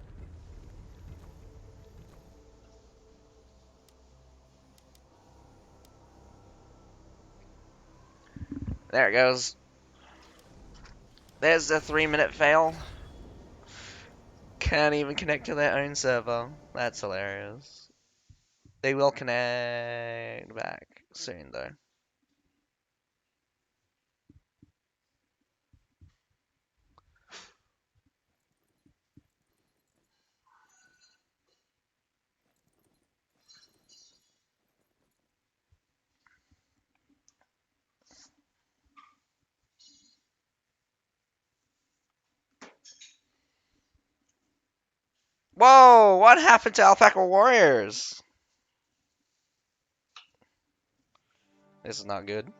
[SPEAKER 1] There it goes. There's the 3-minute fail. Can't even connect to their own server. That's hilarious. They will connect back soon, though. Whoa! What happened to AlpacaWarriors? This is not good.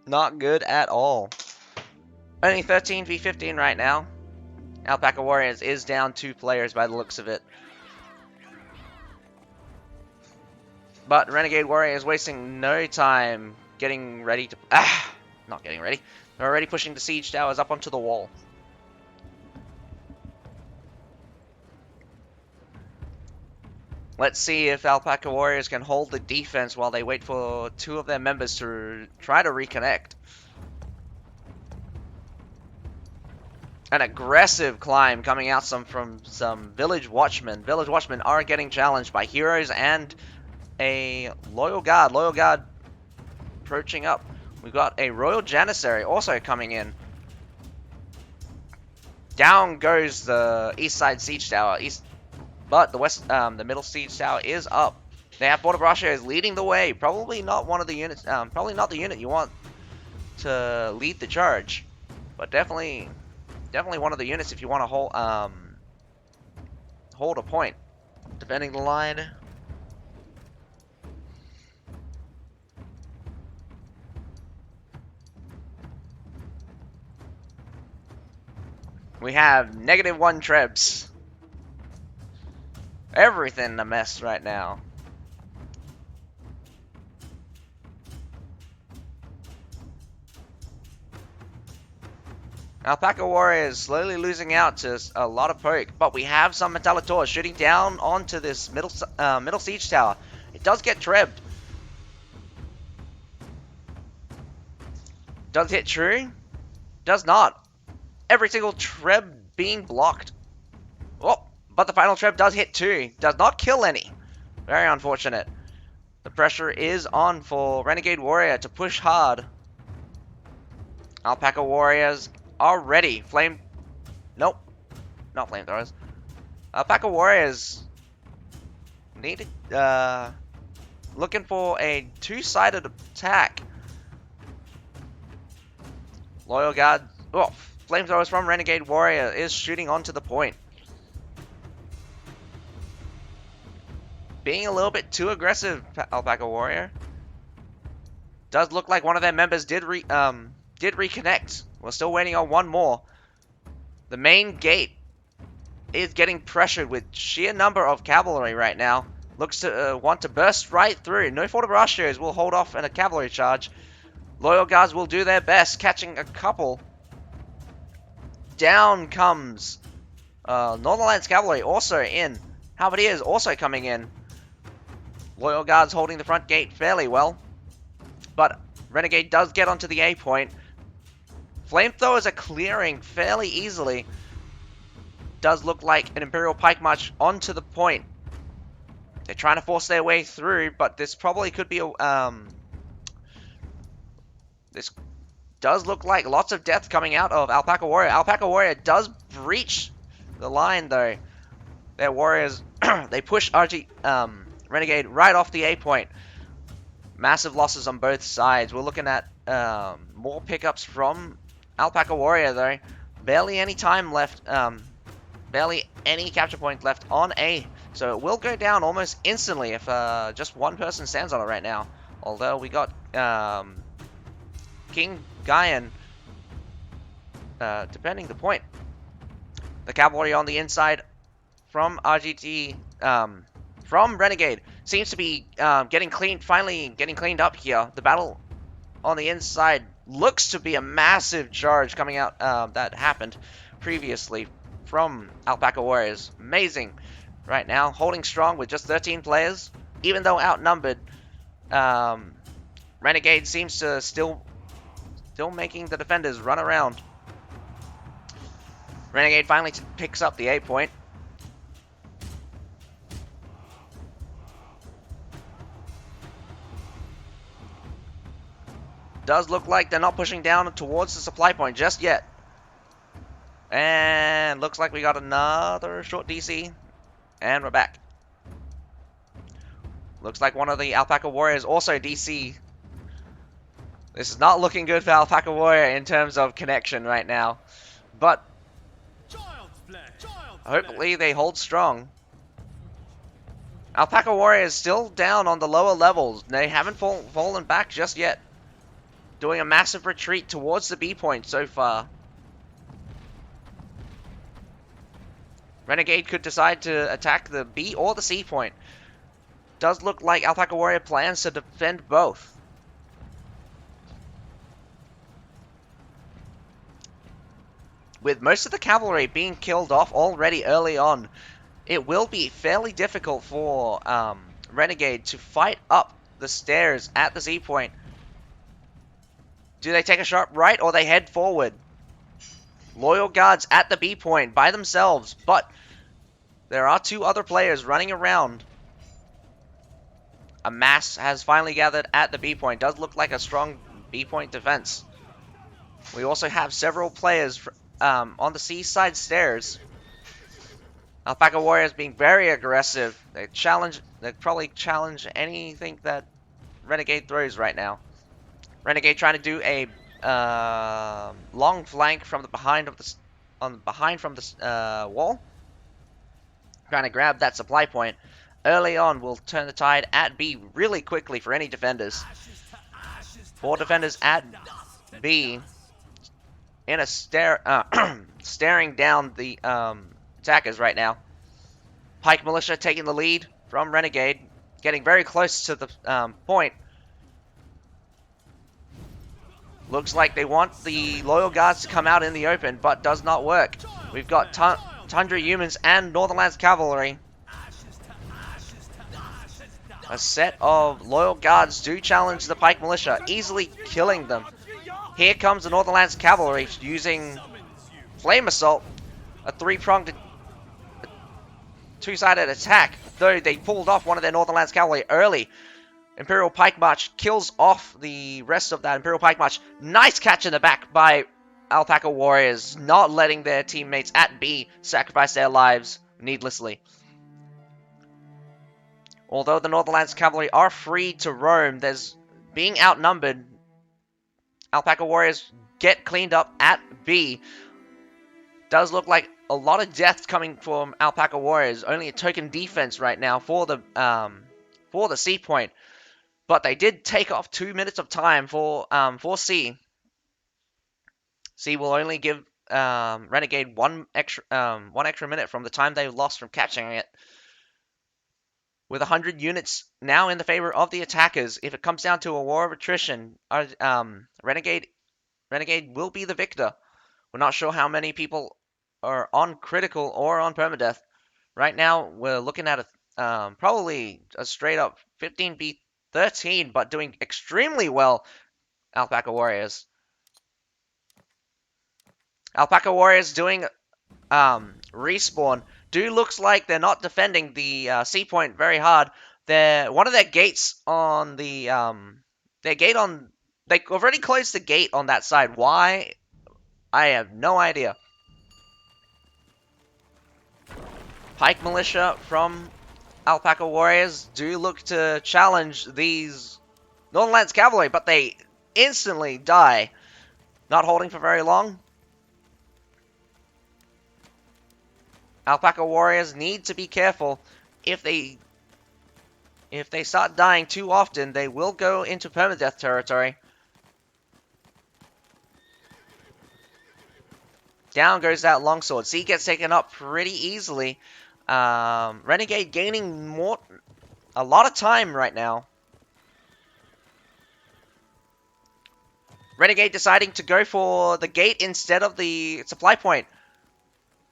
[SPEAKER 1] Not good at all. Only 13 v 15 right now. AlpacaWarriors is down 2 players by the looks of it. But Renegade Warriors wasting no time getting ready to... not getting ready. They're already pushing the siege towers up onto the wall. Let's see if AlpacaWarriors can hold the defense while they wait for 2 of their members to try to reconnect. An aggressive climb coming out from some village watchmen. Village watchmen are getting challenged by heroes and a loyal guard. Loyal guard approaching up. We've got a royal janissary also coming in. Down goes the east side siege tower. But the middle siege tower is up. They have border brashers leading the way. Probably not one of the units. Probably not the unit you want to lead the charge, but definitely one of the units if you want to hold a point, defending the line. We have -1 trebs. Everything a mess right now. AlpacaWarriors slowly losing out to a lot of poke, but we have some Metallitor shooting down onto this middle siege tower. It does get trebbed. Does hit true? Does not. Every single treb being blocked. Oh, but the final treb does hit too. Does not kill any. Very unfortunate. The pressure is on for Renegade Warrior to push hard. AlpacaWarriors are ready. Nope. Not flamethrowers. AlpacaWarriors need looking for a 2-sided attack. Loyal Guard. Oh, flamethrowers from Renegade Warrior is shooting onto the point. Being a little bit too aggressive, AlpacaWarrior. Does look like one of their members did reconnect. We're still waiting on one more. The main gate is getting pressured with sheer number of cavalry right now. Looks to want to burst right through. No Fort of Rushers will hold off in a cavalry charge. Loyal Guards will do their best, catching a couple. Down comes Northernlands Cavalry also in. Halberdiers also coming in. Loyal Guards holding the front gate fairly well. But Renegade does get onto the A point. Flamethrowers are clearing fairly easily. Does look like an Imperial Pike March onto the point. They're trying to force their way through, but this probably could be a... This does look like lots of death coming out of AlpacaWarrior. AlpacaWarrior does breach the line, though. Their warriors, they push Renegade right off the A point. Massive losses on both sides. We're looking at more pickups from AlpacaWarrior, though. Barely any time left. Barely any capture points left on A. So it will go down almost instantly if just one person stands on it right now. Although we got King Guyan defending the point. The cavalry on the inside from RGT, from Renegade, seems to be finally getting cleaned up here. The battle on the inside looks to be a massive charge coming out that happened previously from AlpacaWarriors. Amazing right now, holding strong with just 13 players, even though outnumbered. Renegade seems to still making the defenders run around. Renegade finally picks up the A point. Does look like they're not pushing down towards the supply point just yet. And looks like we got another short DC. And we're back. Looks like one of the AlpacaWarriors also DC. This is not looking good for AlpacaWarrior in terms of connection right now. But Hopefully they hold strong. AlpacaWarriors still down on the lower levels. They haven't fallen back just yet. Doing a massive retreat towards the B point so far. Renegade could decide to attack the B or the C point. Does look like AlpacaWarrior plans to defend both. With most of the cavalry being killed off already early on, it will be fairly difficult for Renegade to fight up the stairs at the Z point. Do they take a sharp right or they head forward? Loyal guards at the B point by themselves, but there are two other players running around. A mass has finally gathered at the B point. Does look like a strong B point defense. We also have several players on the C side stairs. AlpacaWarriors being very aggressive. They probably challenge anything that Renegade throws right now. Renegade trying to do a long flank from the behind from the wall. Trying to grab that supply point. Early on, will turn the tide at B really quickly for any defenders. 4 defenders at B in a staring down the attackers right now. Pike Militia taking the lead from Renegade, getting very close to the point. Looks like they want the Loyal Guards to come out in the open, but does not work. We've got Tundra Humans and Northernlands Cavalry. A set of Loyal Guards do challenge the Pike Militia, easily killing them. Here comes the Northernlands Cavalry using Flame Assault, a three-pronged, two-sided attack, though they pulled off one of their Northernlands Cavalry early. Imperial Pike March kills off the rest of that Imperial Pike March. Nice catch in the back by AlpacaWarriors, not letting their teammates at B sacrifice their lives needlessly. Although the Northernlands Cavalry are free to roam, there's being outnumbered. AlpacaWarriors get cleaned up at B. Does look like a lot of deaths coming from AlpacaWarriors. Only a token defense right now for the C point. But they did take off 2 minutes of time for C. C will only give Renegade one extra minute from the time they lost from capturing it. With 100 units now in the favor of the attackers, if it comes down to a war of attrition, Renegade will be the victor. We're not sure how many people are on critical or on permadeath. Right now, we're looking at probably a straight up 15v13, but doing extremely well, AlpacaWarriors. AlpacaWarriors doing respawn. Looks like they're not defending the C point very hard. One of their gates on the they've already closed the gate on that side. Why? I have no idea. Pike Militia from AlpacaWarriors do look to challenge these Northernlands Cavalry, but they instantly die. Not holding for very long. AlpacaWarriors need to be careful. If they start dying too often, they will go into permadeath territory. Down goes that longsword. C gets taken up pretty easily. Renegade gaining a lot of time right now. Renegade deciding to go for the gate instead of the supply point.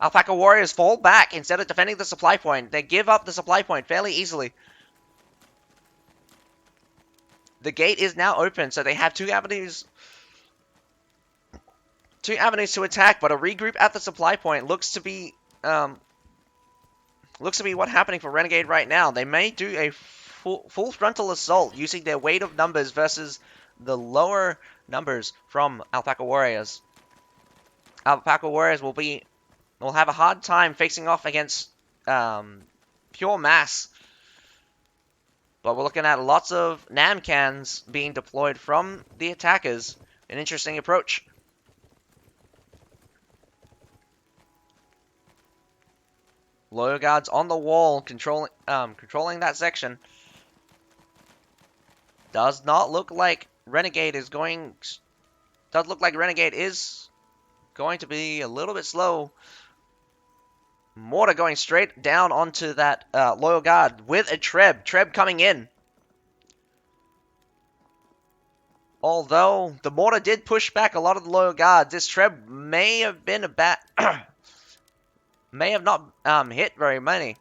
[SPEAKER 1] AlpacaWarriors fall back instead of defending the supply point. They give up the supply point fairly easily. The gate is now open, so they have two avenues to attack, but a regroup at the supply point looks to be what's happening for Renegade right now. They may do a full frontal assault using their weight of numbers versus the lower numbers from AlpacaWarriors. AlpacaWarriors will have a hard time facing off against pure mass. But we're looking at lots of Namcans being deployed from the attackers. An interesting approach. Loyal guards on the wall, controlling that section. Does not look like Renegade is going. Does look like Renegade is going to be a little bit slow. Mortar going straight down onto that Loyal Guard with a Treb. Treb coming in. Although the Mortar did push back a lot of the Loyal Guards, this Treb may have been a bad... may have not hit very many.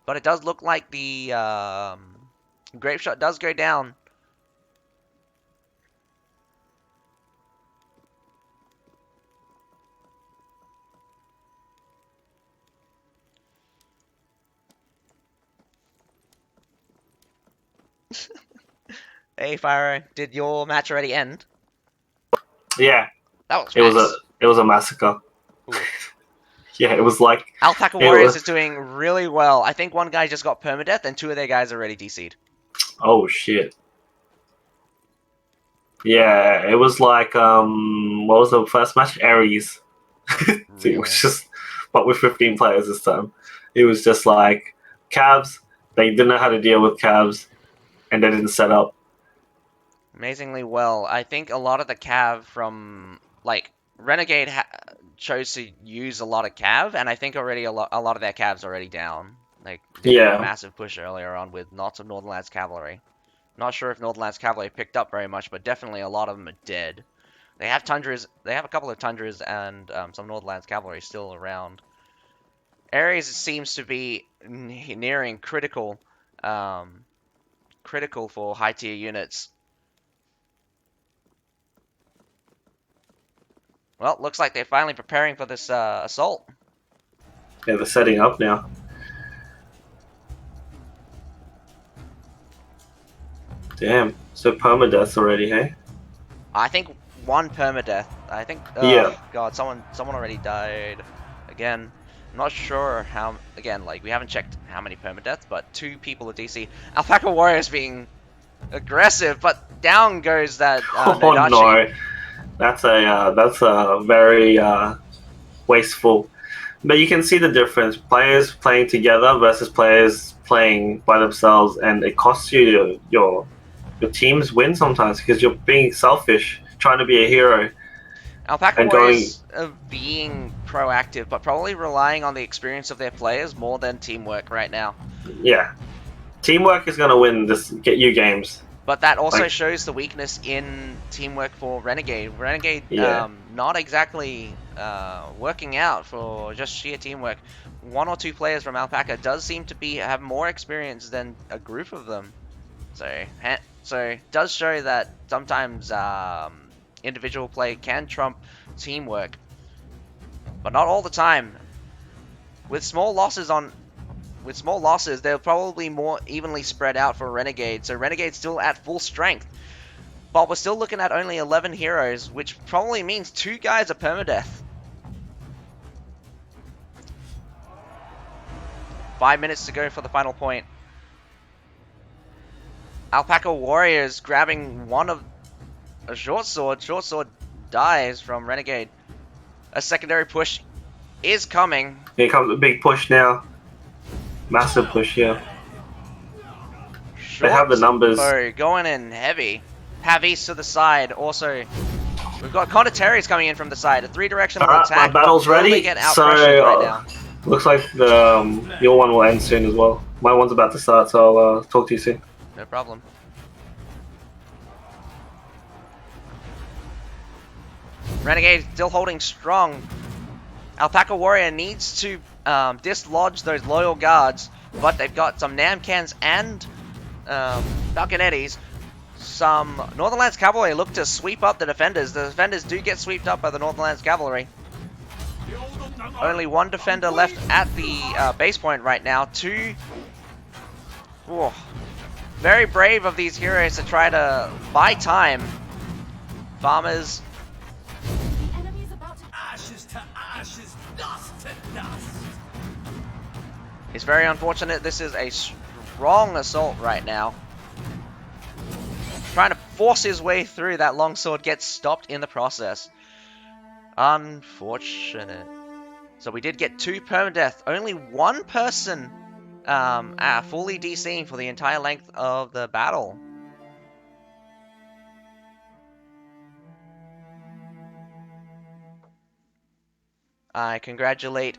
[SPEAKER 1] But it does look like the Grape Shot does go down. Hey, Fyro, did your match already end?
[SPEAKER 2] Yeah.
[SPEAKER 1] That was
[SPEAKER 2] it was a massacre. Yeah, it was like
[SPEAKER 1] AlpacaWarriors is doing really well. I think one guy just got permadeath and 2 of their guys are already DC'd.
[SPEAKER 2] Oh shit. Yeah, it was like what was the first match? Ares.
[SPEAKER 1] Really?
[SPEAKER 2] It was just, but with 15 players this time. It was just like Cavs. They didn't know how to deal with Cavs, and they didn't set up
[SPEAKER 1] Amazingly well. I think a lot of the Cav from like Renegade chose to use a lot of Cav, and I think already a lot of their Cavs already down. Like did a massive push earlier on with lots of Northernlands Cavalry. Not sure if Northernlands Cavalry picked up very much, but definitely a lot of them are dead. They have Tundras. They have a couple of Tundras and some Northernlands Cavalry still around. Ares seems to be nearing critical, critical for high tier units. Well, looks like they're finally preparing for this assault.
[SPEAKER 2] Yeah, they're setting up now. Damn, so permadeath already, hey?
[SPEAKER 1] I think 1 permadeath. I think.
[SPEAKER 2] Yeah.
[SPEAKER 1] God, someone already died. Again, I'm not sure how. Again, like we haven't checked how many permadeaths, but 2 people are DC. AlpacaWarriors being aggressive, but down goes that.
[SPEAKER 2] Oh
[SPEAKER 1] Nodachi.
[SPEAKER 2] no, that's a very wasteful. But you can see the difference: players playing together versus players playing by themselves, and it costs you your team's win sometimes because you're being selfish, trying to be a hero.
[SPEAKER 1] AlpacaWarriors are being proactive, but probably relying on the experience of their players more than teamwork right now.
[SPEAKER 2] Yeah, teamwork is gonna win get you games.
[SPEAKER 1] But that also shows the weakness in teamwork for Renegade. Renegade, not exactly working out for just sheer teamwork. 1 or 2 players from Alpaca does seem to have more experience than a group of them. So it does show that sometimes individual play can trump teamwork, but not all the time. With small losses, they're probably more evenly spread out for Renegade. So Renegade's still at full strength, but we're still looking at only 11 heroes, which probably means 2 guys are permadeath. 5 minutes to go for the final point. AlpacaWarriors grabbing one of a short sword. Short sword dies from Renegade. A secondary push is coming.
[SPEAKER 2] Here comes a big push now. Massive push, yeah. They have the numbers.
[SPEAKER 1] Going in heavy. Pavis to the side. Also, we've got Conqueror coming in from the side. A 3-directional attack.
[SPEAKER 2] My battle's ready. So
[SPEAKER 1] right now.
[SPEAKER 2] Looks like your one will end soon as well. My one's about to start, so I'll talk to you soon.
[SPEAKER 1] No problem. Renegade still holding strong. AlpacaWarrior needs to dislodge those loyal guards, but they've got some Namcans and Falconettis. Some Northernlands Cavalry look to sweep up the defenders. The defenders do get swept up by the Northernlands Cavalry. Only 1 defender left at the base point right now. 2. Whoa. Very brave of these heroes to try to buy time. Farmers. It's very unfortunate. This is a strong assault right now. Trying to force his way through that longsword, gets stopped in the process. Unfortunate. So we did get 2 permadeath. Only one person fully DCing for the entire length of the battle. I congratulate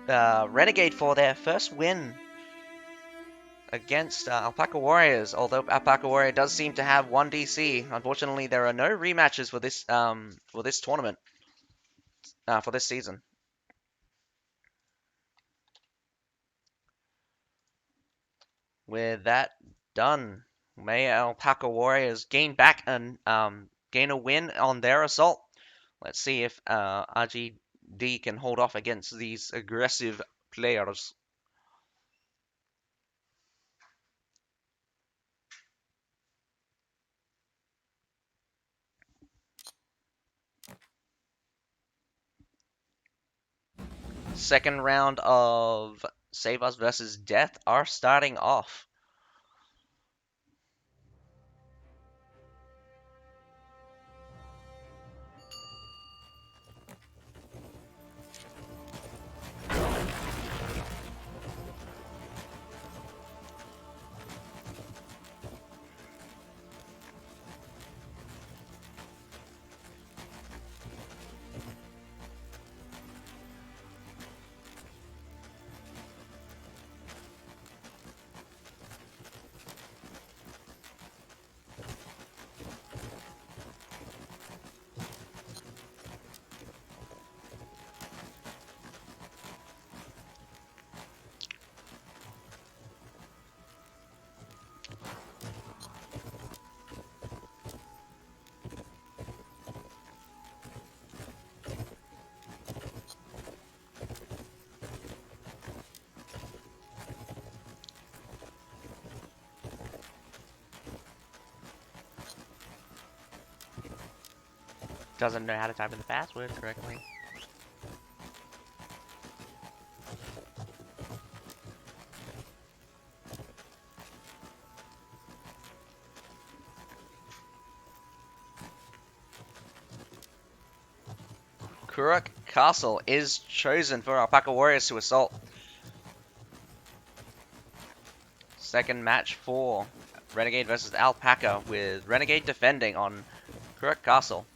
[SPEAKER 1] Renegade for their first win against AlpacaWarriors. Although AlpacaWarrior does seem to have 1 DC, unfortunately there are no rematches for this tournament, for this season. With that done, may AlpacaWarriors gain back and gain a win on their assault. Let's see if RGD can hold off against these aggressive players. Second round of Save Us versus Death are starting off. Doesn't know how to type in the password correctly. Kuruk Castle is chosen for AlpacaWarriors to assault. Second match for Renegade versus Alpaca, with Renegade defending on Kuruk Castle.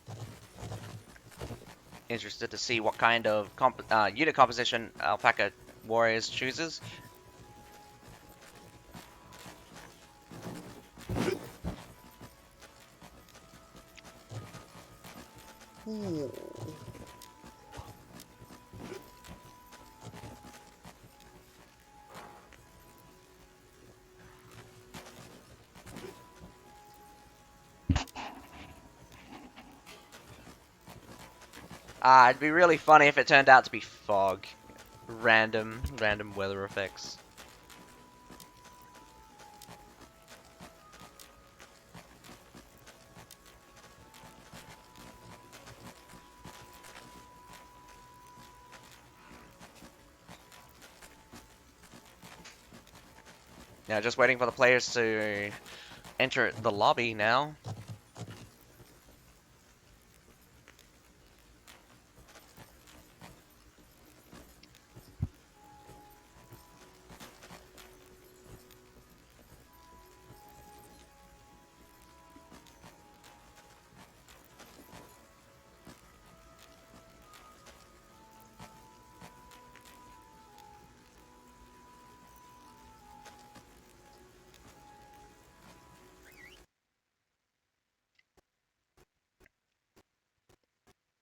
[SPEAKER 1] Interested to see what kind of unit composition AlpacaWarriors chooses. It'd be really funny if it turned out to be fog. Random weather effects. Now, just waiting for the players to enter the lobby now.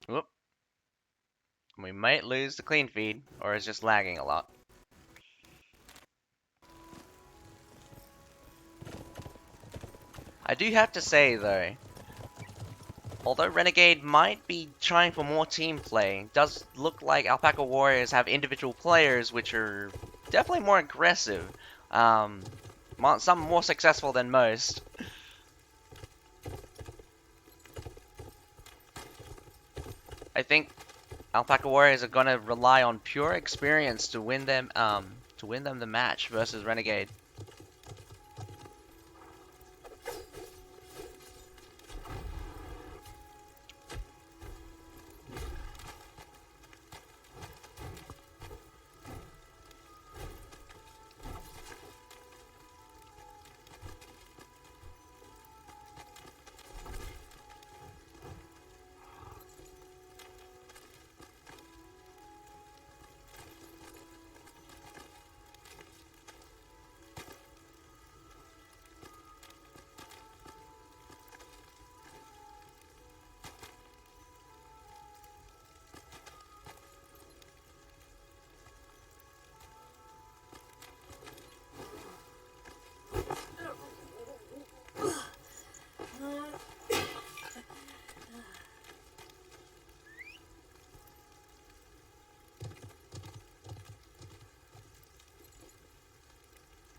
[SPEAKER 1] Whoop. We might lose the clean feed, or it's just lagging a lot. I do have to say, though, although Renegade might be trying for more team play, it does look like AlpacaWarriors have individual players which are definitely more aggressive. Some more successful than most. I think AlpacaWarriors are gonna rely on pure experience to win them the match versus Renegade.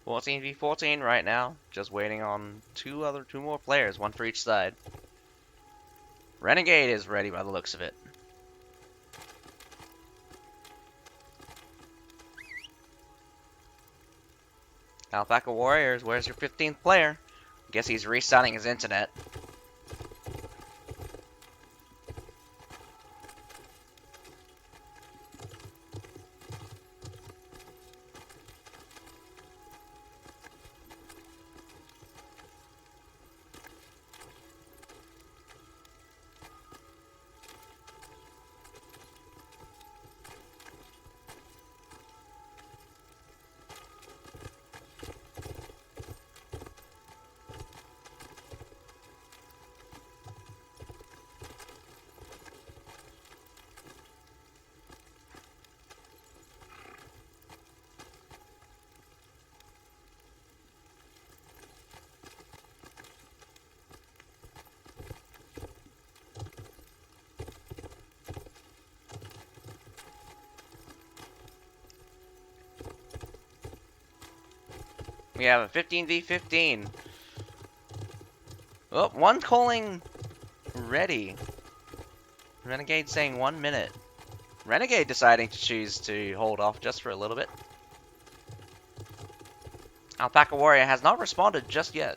[SPEAKER 1] 14v14 right now. Just waiting on two more players, one for each side. Renegade is ready by the looks of it. AlpacaWarriors, where's your 15th player? Guess he's restarting his internet. We have a 15v15. Oh, one calling ready. Renegade saying 1 minute. Renegade deciding to choose to hold off just for a little bit. AlpacaWarrior has not responded just yet.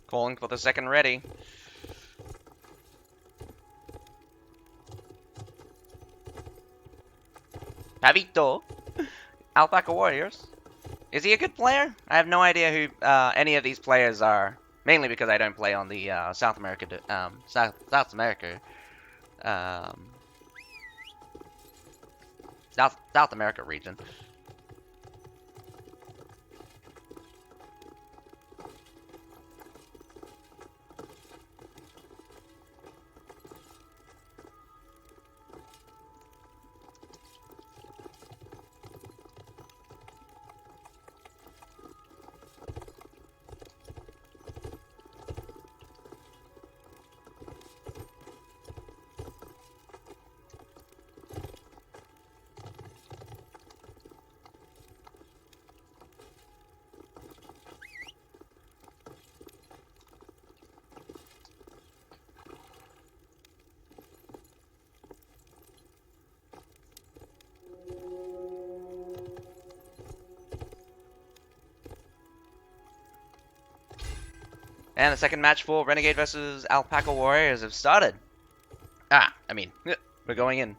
[SPEAKER 1] Calling for the second ready. Pavito. AlpacaWarriors. Is he a good player? I have no idea who any of these players are. Mainly because I don't play on the South America um, South America region. And the second match for Renegade versus AlpacaWarriors have started. We're going in.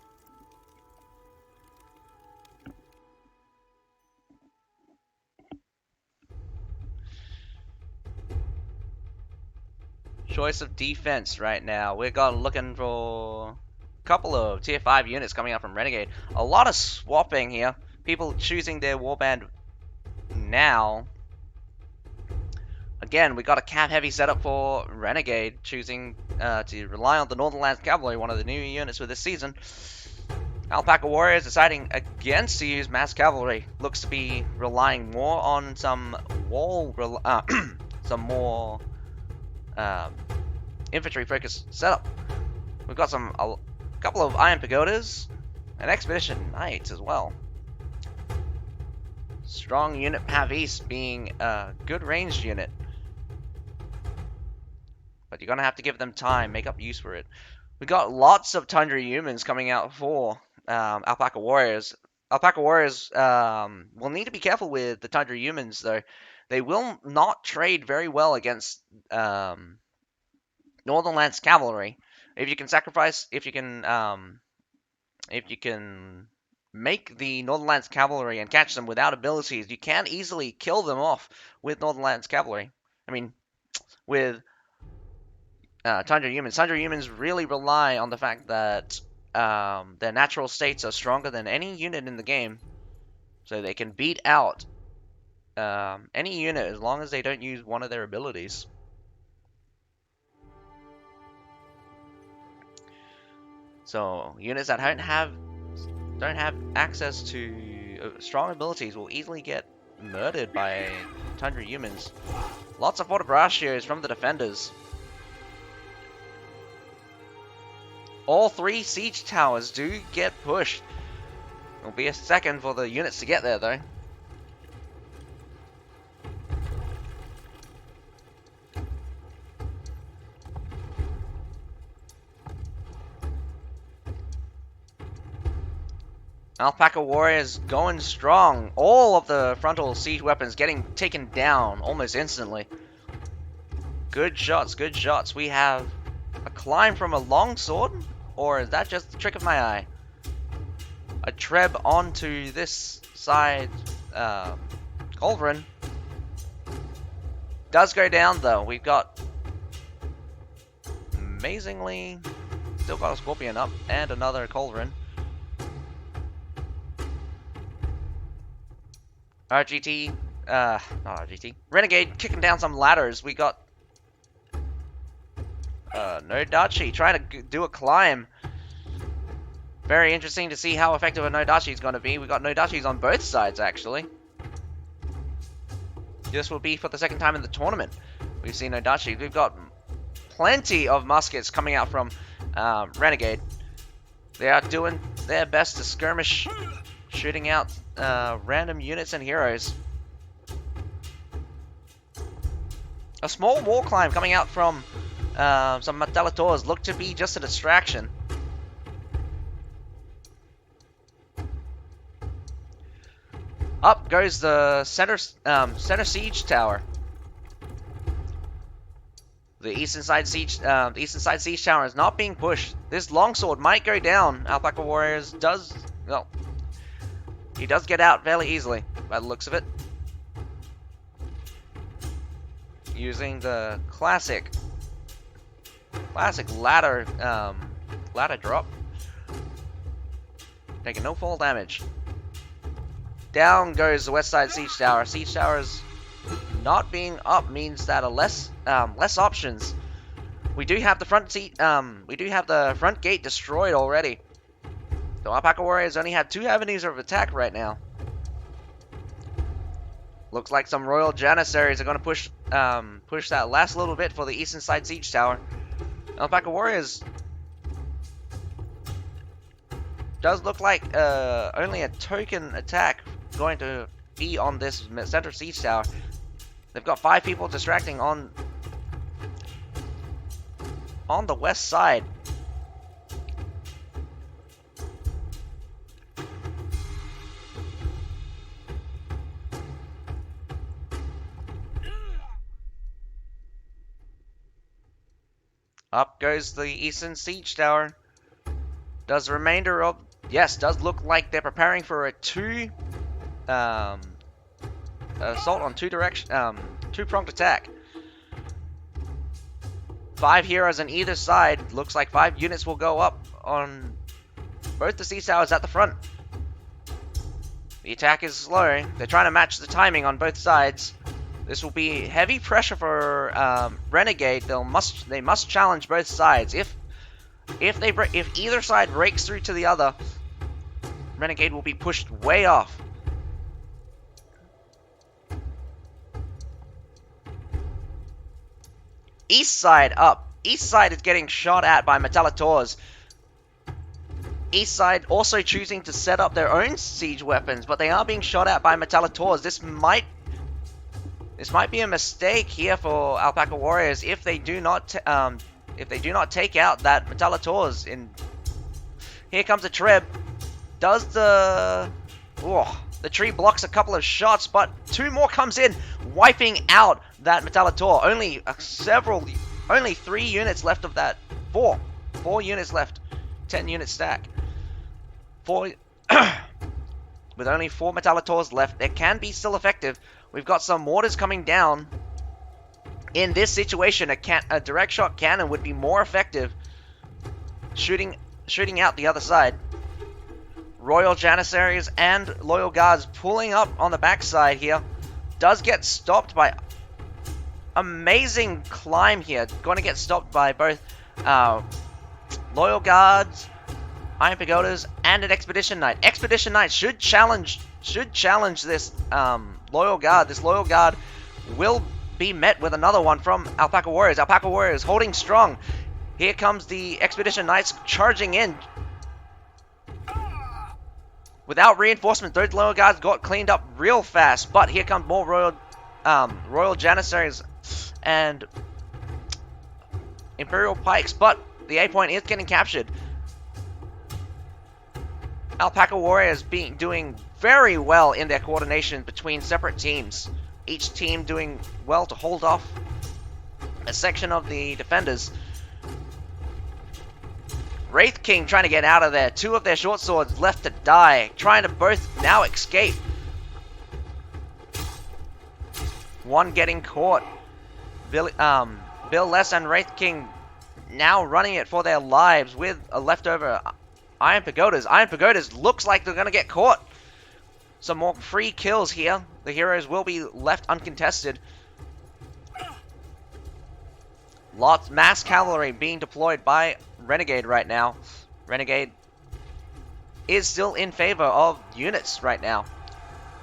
[SPEAKER 1] Choice of defense right now. We're looking for a couple of tier 5 units coming out from Renegade. A lot of swapping here. People choosing their warband now. Again, we got a cap heavy setup for Renegade, choosing to rely on the Northern Lands Cavalry, one of the new units for this season. AlpacaWarriors deciding against to use mass cavalry. Looks to be relying more on some some more infantry focused setup. We've got a couple of Iron Pagodas and Expedition Knights as well. Strong unit Pavis being a good ranged unit. But you're going to have to give them time, make up use for it. We got lots of Tundra humans coming out for AlpacaWarriors. AlpacaWarriors will need to be careful with the Tundra humans, though. They will not trade very well against Northern Lands Cavalry. If you can make the Northern Lands Cavalry and catch them without abilities, you can easily kill them off with Northern Lands Cavalry. I mean, with Tundra humans. Tundra humans really rely on the fact that their natural states are stronger than any unit in the game, so they can beat out any unit as long as they don't use one of their abilities. So units that don't have access to strong abilities will easily get murdered by Tundra humans. Lots of Fortibracios from the defenders. All 3 siege towers do get pushed. It'll be a second for the units to get there, though. AlpacaWarriors going strong. All of the frontal siege weapons getting taken down almost instantly. Good shots, good shots. We have a climb from a longsword, or is that just the trick of my eye? A treb onto this side, Culverin. Does go down though. We've got amazingly still got a Scorpion up and another Culverin. RGT, not RGT. Renegade kicking down some ladders. We got Nodachi trying to do a climb. Very interesting to see how effective a Nodachi is going to be. We got Nodachis on both sides, actually. This will be for the second time in the tournament we've seen Nodachi. We've got plenty of muskets coming out from Renegade. They are doing their best to skirmish, shooting out random units and heroes. A small wall climb coming out from some Matelators look to be just a distraction. Up goes the center siege tower. The eastern side siege tower is not being pushed. This longsword might go down. AlpacaWarriors does, well, he does get out fairly easily by the looks of it. Using the classic ladder drop. Taking no fall damage. Down goes the west side siege tower. Siege towers not being up means that less options. We do have the front gate destroyed already. So AlpacaWarriors only have 2 avenues of attack right now. Looks like some Royal Janissaries are going to push that last little bit for the eastern side siege tower. AlpacaWarriors does look like only a token attack going to be on this center siege tower. They've got 5 people distracting on the west side. Up goes the eastern siege tower. Does the remainder of... Yes, does look like they're preparing for a assault on two-pronged attack. 5 heroes on either side. Looks like 5 units will go up on both the siege towers at the front. The attack is slow. They're trying to match the timing on both sides. This will be heavy pressure for Renegade. They must challenge both sides. If either side breaks through to the other, Renegade will be pushed way off. East side up. East side is getting shot at by Matelators. East side also choosing to set up their own siege weapons, but they are being shot at by Matelators. This might be a mistake here for AlpacaWarriors if they do not take out that Matelators. Here comes a Treb. Does the tree blocks a couple of shots, but 2 more comes in, wiping out that Metalator. Only 3 units left of that. 4 units left. 10 unit stack. 4 with only 4 Metalators left. It can be still effective. We've got some mortars coming down. In this situation, a direct shot cannon would be more effective, shooting out the other side. Royal Janissaries and Loyal Guards pulling up on the backside here. Does get stopped by amazing climb here. Going to get stopped by both Loyal Guards, Iron Pagodas, and an Expedition Knight. Expedition Knight should challenge this Loyal Guard. This Loyal Guard will be met with another one from AlpacaWarriors. AlpacaWarriors holding strong. Here comes the Expedition Knights charging in. Without reinforcement, those Loyal Guards got cleaned up real fast. But here comes more Royal Janissaries and Imperial Pikes. But the A point is getting captured. AlpacaWarriors doing very well in their coordination between separate teams. Each team doing well to hold off a section of the defenders. Wraith King trying to get out of there. Two of their short swords left to die. Trying to both now escape. One getting caught. Bill Less and Wraith King now running it for their lives with a leftover Iron Pagodas. Iron Pagodas looks like they're going to get caught. Some more free kills here. The heroes will be left uncontested. Mass cavalry being deployed by Renegade right now. Renegade is still in favor of units right now.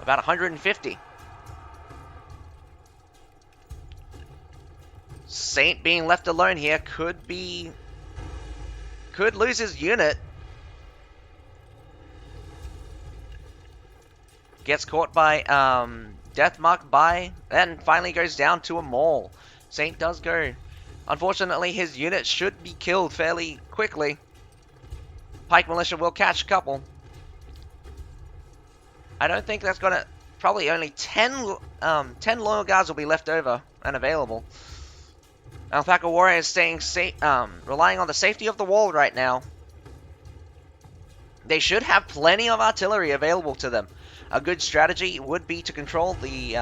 [SPEAKER 1] About 150. Saint being left alone here could lose his unit. Gets caught by Deathmark by, and finally goes down to a maul. Saint does go. Unfortunately, his unit should be killed fairly quickly. Pike Militia will catch a couple. I don't think that's gonna. Probably only 10 Loyal Guards will be left over and available. AlpacaWarriors staying safe, relying on the safety of the wall right now. They should have plenty of artillery available to them. A good strategy would be to control the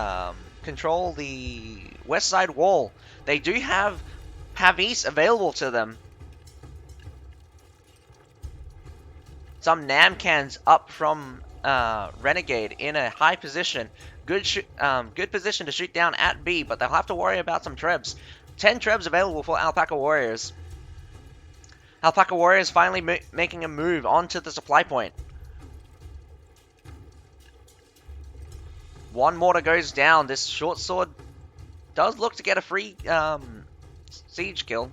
[SPEAKER 1] west side wall. They do have Havis available to them. Some Namcans up from Renegade in a high position. Good position to shoot down at B, but they'll have to worry about some trebs. 10 trebs available for AlpacaWarriors. AlpacaWarriors finally making a move onto the supply point. One mortar goes down. This short sword does look to get a free siege kill.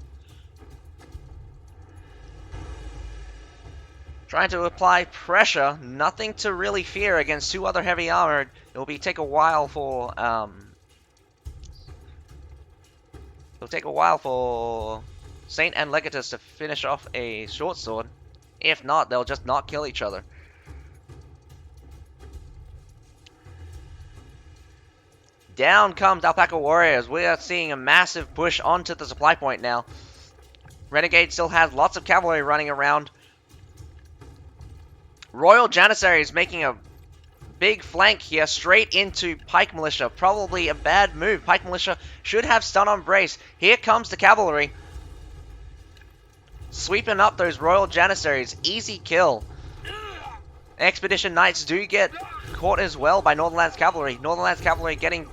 [SPEAKER 1] Trying to apply pressure. Nothing to really fear against two other heavy armored. It'll take a while for Saint and Legatus to finish off a short sword. If not, they'll just not kill each other. Down comes AlpacaWarriors. We are seeing a massive push onto the supply point now. Renegade still has lots of cavalry running around. Royal Janissaries making a big flank here straight into Pike Militia. Probably a bad move. Pike Militia should have stun on brace. Here comes the cavalry. Sweeping up those Royal Janissaries. Easy kill. Expedition Knights do get caught as well by Northernlands Cavalry. Northernlands Cavalry getting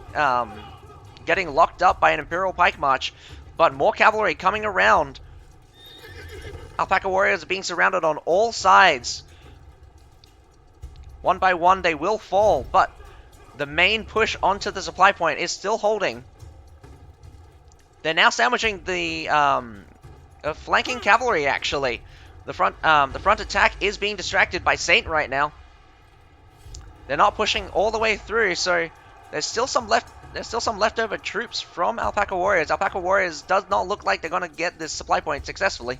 [SPEAKER 1] locked up by an Imperial Pike March. But more cavalry coming around. AlpacaWarriors are being surrounded on all sides. One by one they will fall, but the main push onto the supply point is still holding. They're now sandwiching the flanking cavalry actually. The front attack is being distracted by Saint right now. They're not pushing all the way through, so there's still some leftover troops from AlpacaWarriors. AlpacaWarriors does not look like they're gonna get this supply point successfully.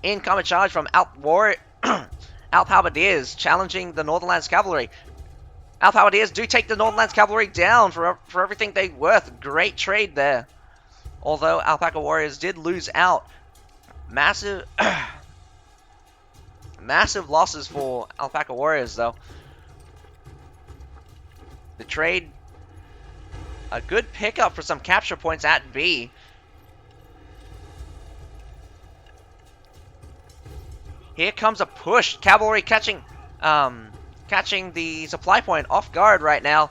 [SPEAKER 1] Incoming charge from Alp Halberdiers challenging the Northernlands Cavalry. Alp Halberdiers do take the Northernlands Cavalry down for everything they're worth. Great trade there. Although AlpacaWarriors did lose out. Massive losses for AlpacaWarriors though. The trade A good pickup for some capture points at B. Here comes a push. Cavalry catching the supply point off guard right now.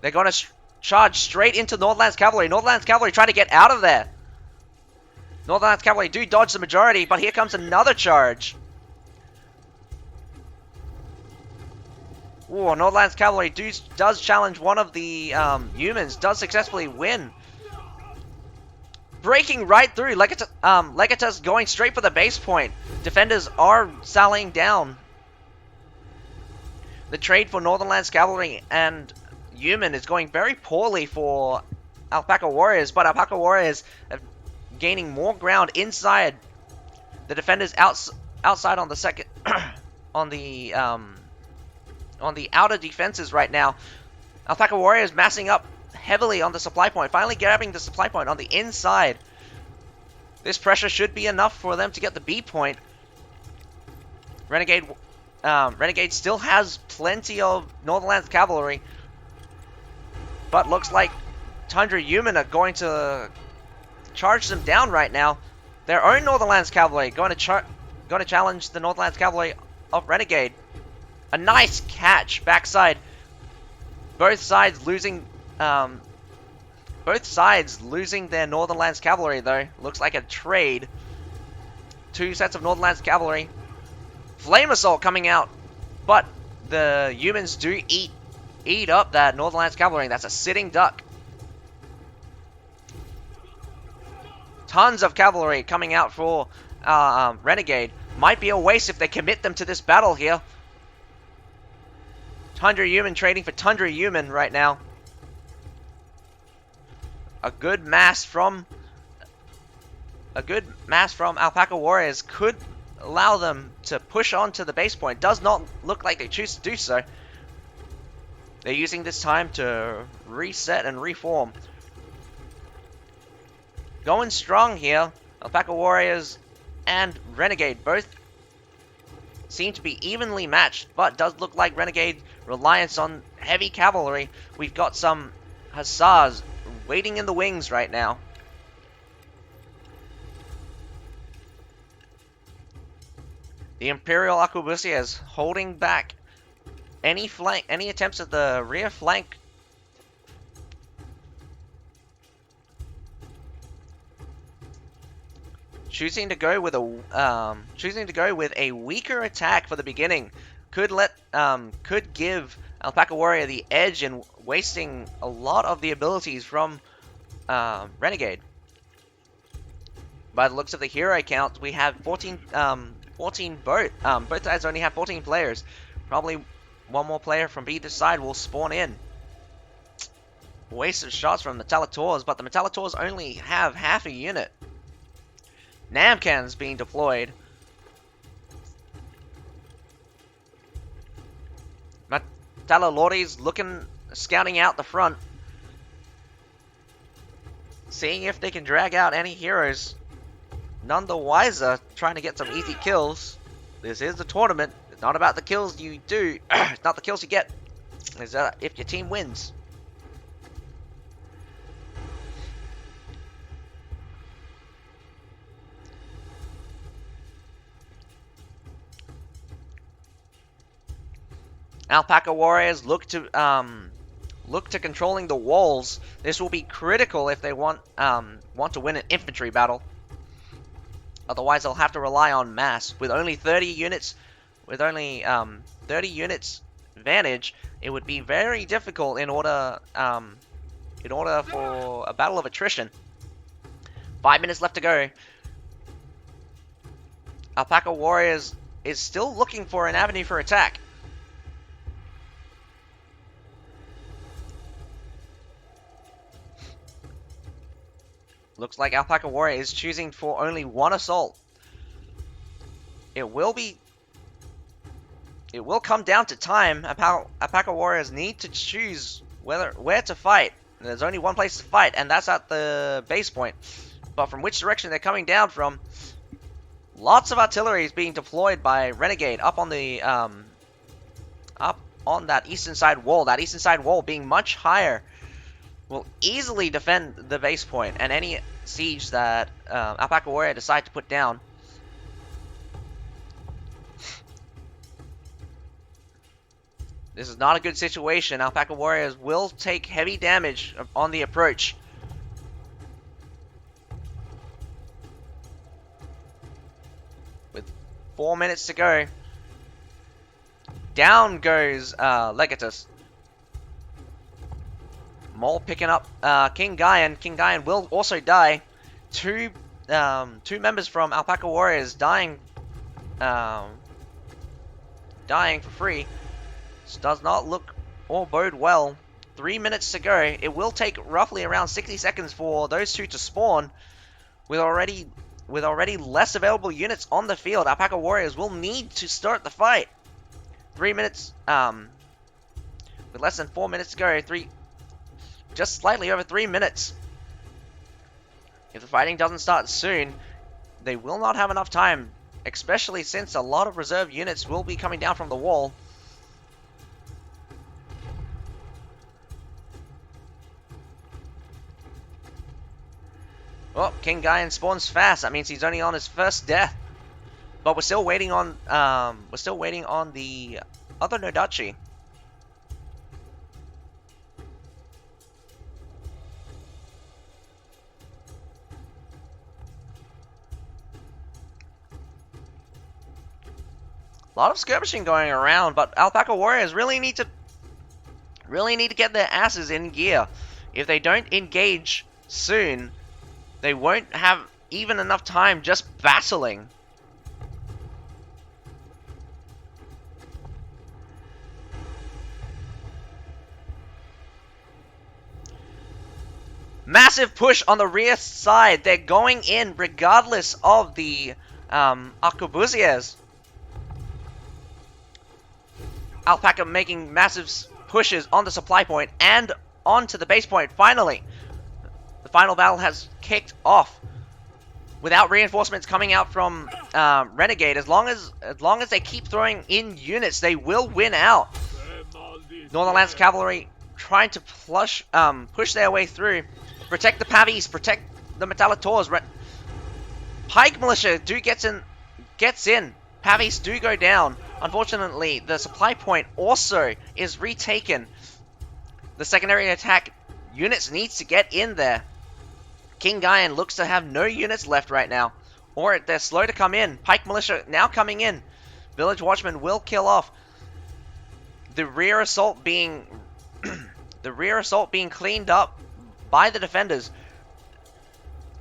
[SPEAKER 1] They're going to charge straight into Northlands Cavalry. Northlands Cavalry trying to get out of there. Northlands Cavalry do dodge the majority, but here comes another charge. Ooh, Northlands Cavalry does challenge one of the humans, does successfully win. Breaking right through, Legatus going straight for the base point. Defenders are sallying down. The trade for Northernlands Cavalry and human is going very poorly for AlpacaWarriors, but AlpacaWarriors are gaining more ground inside. The defenders outside on the second on the outer defenses right now. AlpacaWarriors massing up heavily on the supply point, finally grabbing the supply point on the inside. This pressure should be enough for them to get the B point. Renegade still has plenty of Northernlands Cavalry, but looks like Tundra Human are going to charge them down right now. Their own Northernlands Cavalry going to challenge the Northernlands Cavalry of Renegade. A nice catch backside. Both sides losing their Northernlands Cavalry though. Looks like a trade. Two sets of Northernlands Cavalry. Flame Assault coming out, but the humans do eat up that Northernlands Cavalry. That's a sitting duck. Tons of cavalry coming out for Renegade. Might be a waste if they commit them to this battle here. Tundra Human trading for Tundra Human right now. A good mass from AlpacaWarriors could allow them to push on to the base point. Does not look like they choose to do so. They're using this time to reset and reform. Going strong here. AlpacaWarriors and Renegade both seem to be evenly matched, but does look like Renegade reliance on heavy cavalry. We've got some hussars waiting in the wings right now. The Imperial Arquebusiers holding back any attempts at the rear flank. Choosing to go with a weaker attack for the beginning could give AlpacaWarrior the edge in wasting a lot of the abilities from Renegade. By the looks of the hero count, we have 14 both sides only have 14 players. Probably one more player from either side will spawn in. Waste of shots from the Metallators, but the Metallators only have half a unit. Namcans being deployed. Metallalores scouting out the front. Seeing if they can drag out any heroes. None the wiser, trying to get some easy kills. This is the tournament. It's not about the kills you do. It's not the kills you get. It's if your team wins. AlpacaWarriors look to controlling the walls. This will be critical if they want to win an infantry battle. Otherwise, they'll have to rely on mass. With only 30 units, advantage, it would be very difficult in order for a battle of attrition. 5 minutes left to go. AlpacaWarriors is still looking for an avenue for attack. Looks like AlpacaWarrior is choosing for only one assault. It will come down to time. AlpacaWarriors need to choose where to fight. There's only one place to fight, and that's at the base point. But from which direction they're coming down from, lots of artillery is being deployed by Renegade up on on that eastern side wall. That eastern side wall being much higher will easily defend the base point and any siege that Alpaca Warrior decide to put down. This is not a good situation. Alpaca Warriors will take heavy damage on the approach. With 4 minutes to go. Down goes Legatus. Mole picking up King Gaian. King Gaian will also die. Two members from Alpaca Warriors dying for free. This does not look or bode well. 3 minutes to go. It will take roughly around 60 seconds for those two to spawn. With already less available units on the field, Alpaca Warriors will need to start the fight. 3 minutes, with less than 4 minutes to go, just slightly over 3 minutes. If the fighting doesn't start soon, they will not have enough time, especially since a lot of reserve units will be coming down from the wall. Oh, King Gaian spawns fast. That means he's only on his first death. But we're still waiting on the other Nodachi. A lot of skirmishing going around, but Alpaca Warriors really need to get their asses in gear. If they don't engage soon, they won't have even enough time just battling. Massive push on the rear side. They're going in regardless of the arquebusiers. Alpaca making massive pushes on the supply point and onto the base point. Finally, the final battle has kicked off. Without reinforcements coming out from Renegade, as long as they keep throwing in units, they will win out. Northern Lance Cavalry trying to push their way through. Protect the Pavis, protect the Metallators. Pike Militia gets in. Pavis do go down. Unfortunately, the supply point also is retaken. The secondary attack units needs to get in there. King Gaian looks to have no units left right now. Or they're slow to come in. Pike Militia now coming in. Village Watchman will kill off. The rear assault being cleaned up by the defenders.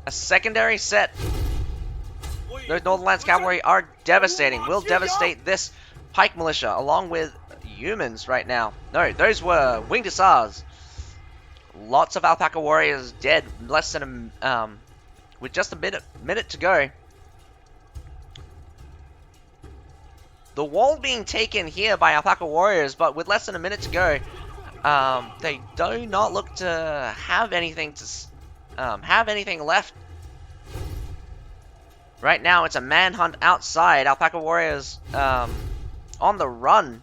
[SPEAKER 1] A secondary set. Those Northern Lance Cavalry are devastating. Will devastate this Pike Militia along with humans right now. No, those were Winged Hussars. Lots of Alpaca Warriors dead. Less than with just a minute to go. The wall being taken here by Alpaca Warriors, but with less than a minute to go, they do not look to have anything left. Right now, it's a manhunt outside. Alpaca Warriors on the run.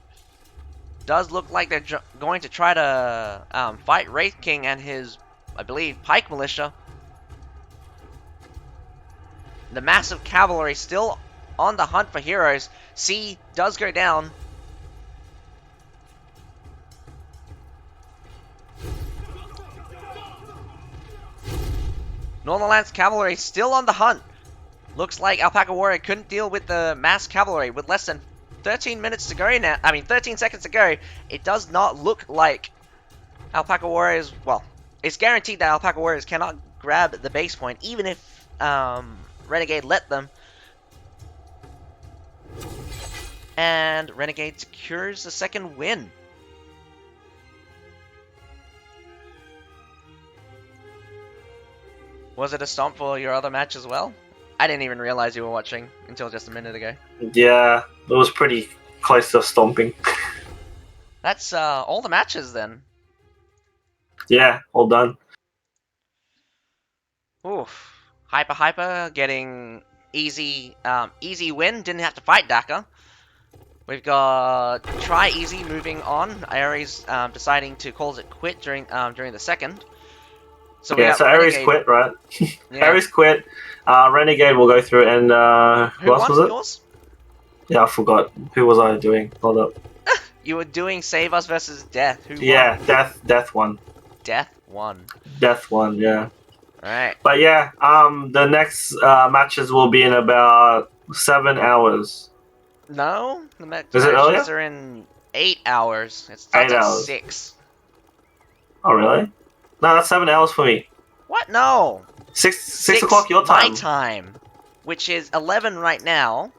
[SPEAKER 1] Does look like they're going to try to fight Wraith King and his, I believe, Pike Militia. The massive cavalry still on the hunt for heroes. C does go down. Northern Lance Cavalry still on the hunt. Looks like Alpaca Warrior couldn't deal with the mass cavalry with less than 13 minutes to go now. 13 seconds to go. It does not look like Alpaca Warriors. Well, it's guaranteed that Alpaca Warriors cannot grab the base point, even if Renegade let them. And Renegade secures the second win. Was it a stomp for your other match as well? I didn't even realize you were watching until just a minute ago.
[SPEAKER 2] Yeah, it was pretty close to stomping.
[SPEAKER 1] That's all the matches then.
[SPEAKER 2] Yeah, all done.
[SPEAKER 1] Oof. Hyper getting easy win. Didn't have to fight Daka. We've got TryEasy moving on. Ares deciding to call it quit during the second. So we
[SPEAKER 2] Yeah,
[SPEAKER 1] got
[SPEAKER 2] so Ares
[SPEAKER 1] Renegade.
[SPEAKER 2] quit, right?
[SPEAKER 1] Yeah.
[SPEAKER 2] Ares quit. Renegade will go through, and who
[SPEAKER 1] Who
[SPEAKER 2] else was
[SPEAKER 1] won
[SPEAKER 2] it?
[SPEAKER 1] yours?
[SPEAKER 2] Yeah, I forgot. Who was I doing? Hold up.
[SPEAKER 1] You were doing Save Us versus Death. Who
[SPEAKER 2] Yeah,
[SPEAKER 1] won?
[SPEAKER 2] Death won.
[SPEAKER 1] Death won.
[SPEAKER 2] Death won. Yeah.
[SPEAKER 1] Alright.
[SPEAKER 2] But yeah, the next matches will be in about 7 hours.
[SPEAKER 1] No, the
[SPEAKER 2] Is it
[SPEAKER 1] matches
[SPEAKER 2] earlier?
[SPEAKER 1] are in 8 hours. It starts
[SPEAKER 2] 8
[SPEAKER 1] at
[SPEAKER 2] hours.
[SPEAKER 1] 6.
[SPEAKER 2] Oh really? No, that's 7 hours for me.
[SPEAKER 1] What? No.
[SPEAKER 2] Six o'clock your
[SPEAKER 1] My
[SPEAKER 2] time.
[SPEAKER 1] time, which is 11 right now.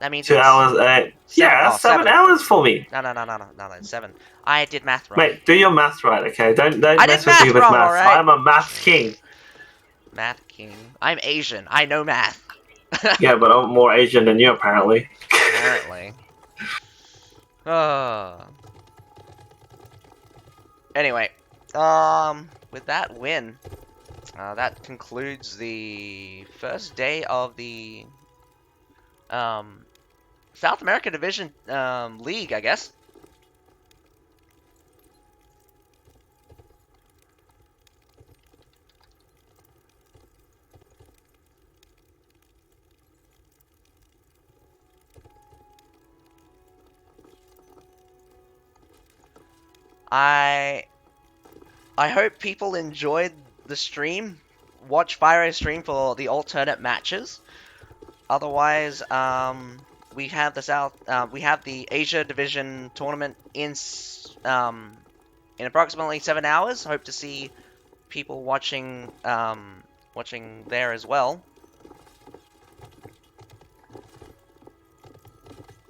[SPEAKER 1] That means
[SPEAKER 2] 2 hours, 8.
[SPEAKER 1] 7.
[SPEAKER 2] Yeah,
[SPEAKER 1] Oh,
[SPEAKER 2] that's 7
[SPEAKER 1] 7.
[SPEAKER 2] hours for me.
[SPEAKER 1] No, it's 7. I did math wrong.
[SPEAKER 2] Mate, do your math right, okay? Don't
[SPEAKER 1] I did
[SPEAKER 2] mess with me
[SPEAKER 1] math
[SPEAKER 2] with
[SPEAKER 1] wrong,
[SPEAKER 2] math.
[SPEAKER 1] alright?
[SPEAKER 2] I'm a math king.
[SPEAKER 1] Math king. I'm Asian. I know math.
[SPEAKER 2] Yeah, but I'm more Asian than you apparently.
[SPEAKER 1] Apparently. Anyway, with that win, that concludes the first day of the South America Division League, I guess. I hope people enjoyed the stream. Watch Fyro's stream for the alternate matches. Otherwise, we have the Asia Division tournament in approximately 7 hours. Hope to see people watching there as well.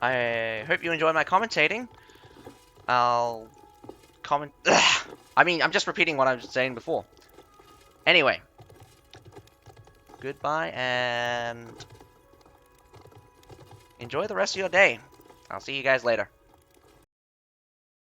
[SPEAKER 1] I hope you enjoy my commentating. I'll comment. I mean, I'm just repeating what I was saying before. Anyway, goodbye and enjoy the rest of your day. I'll see you guys later.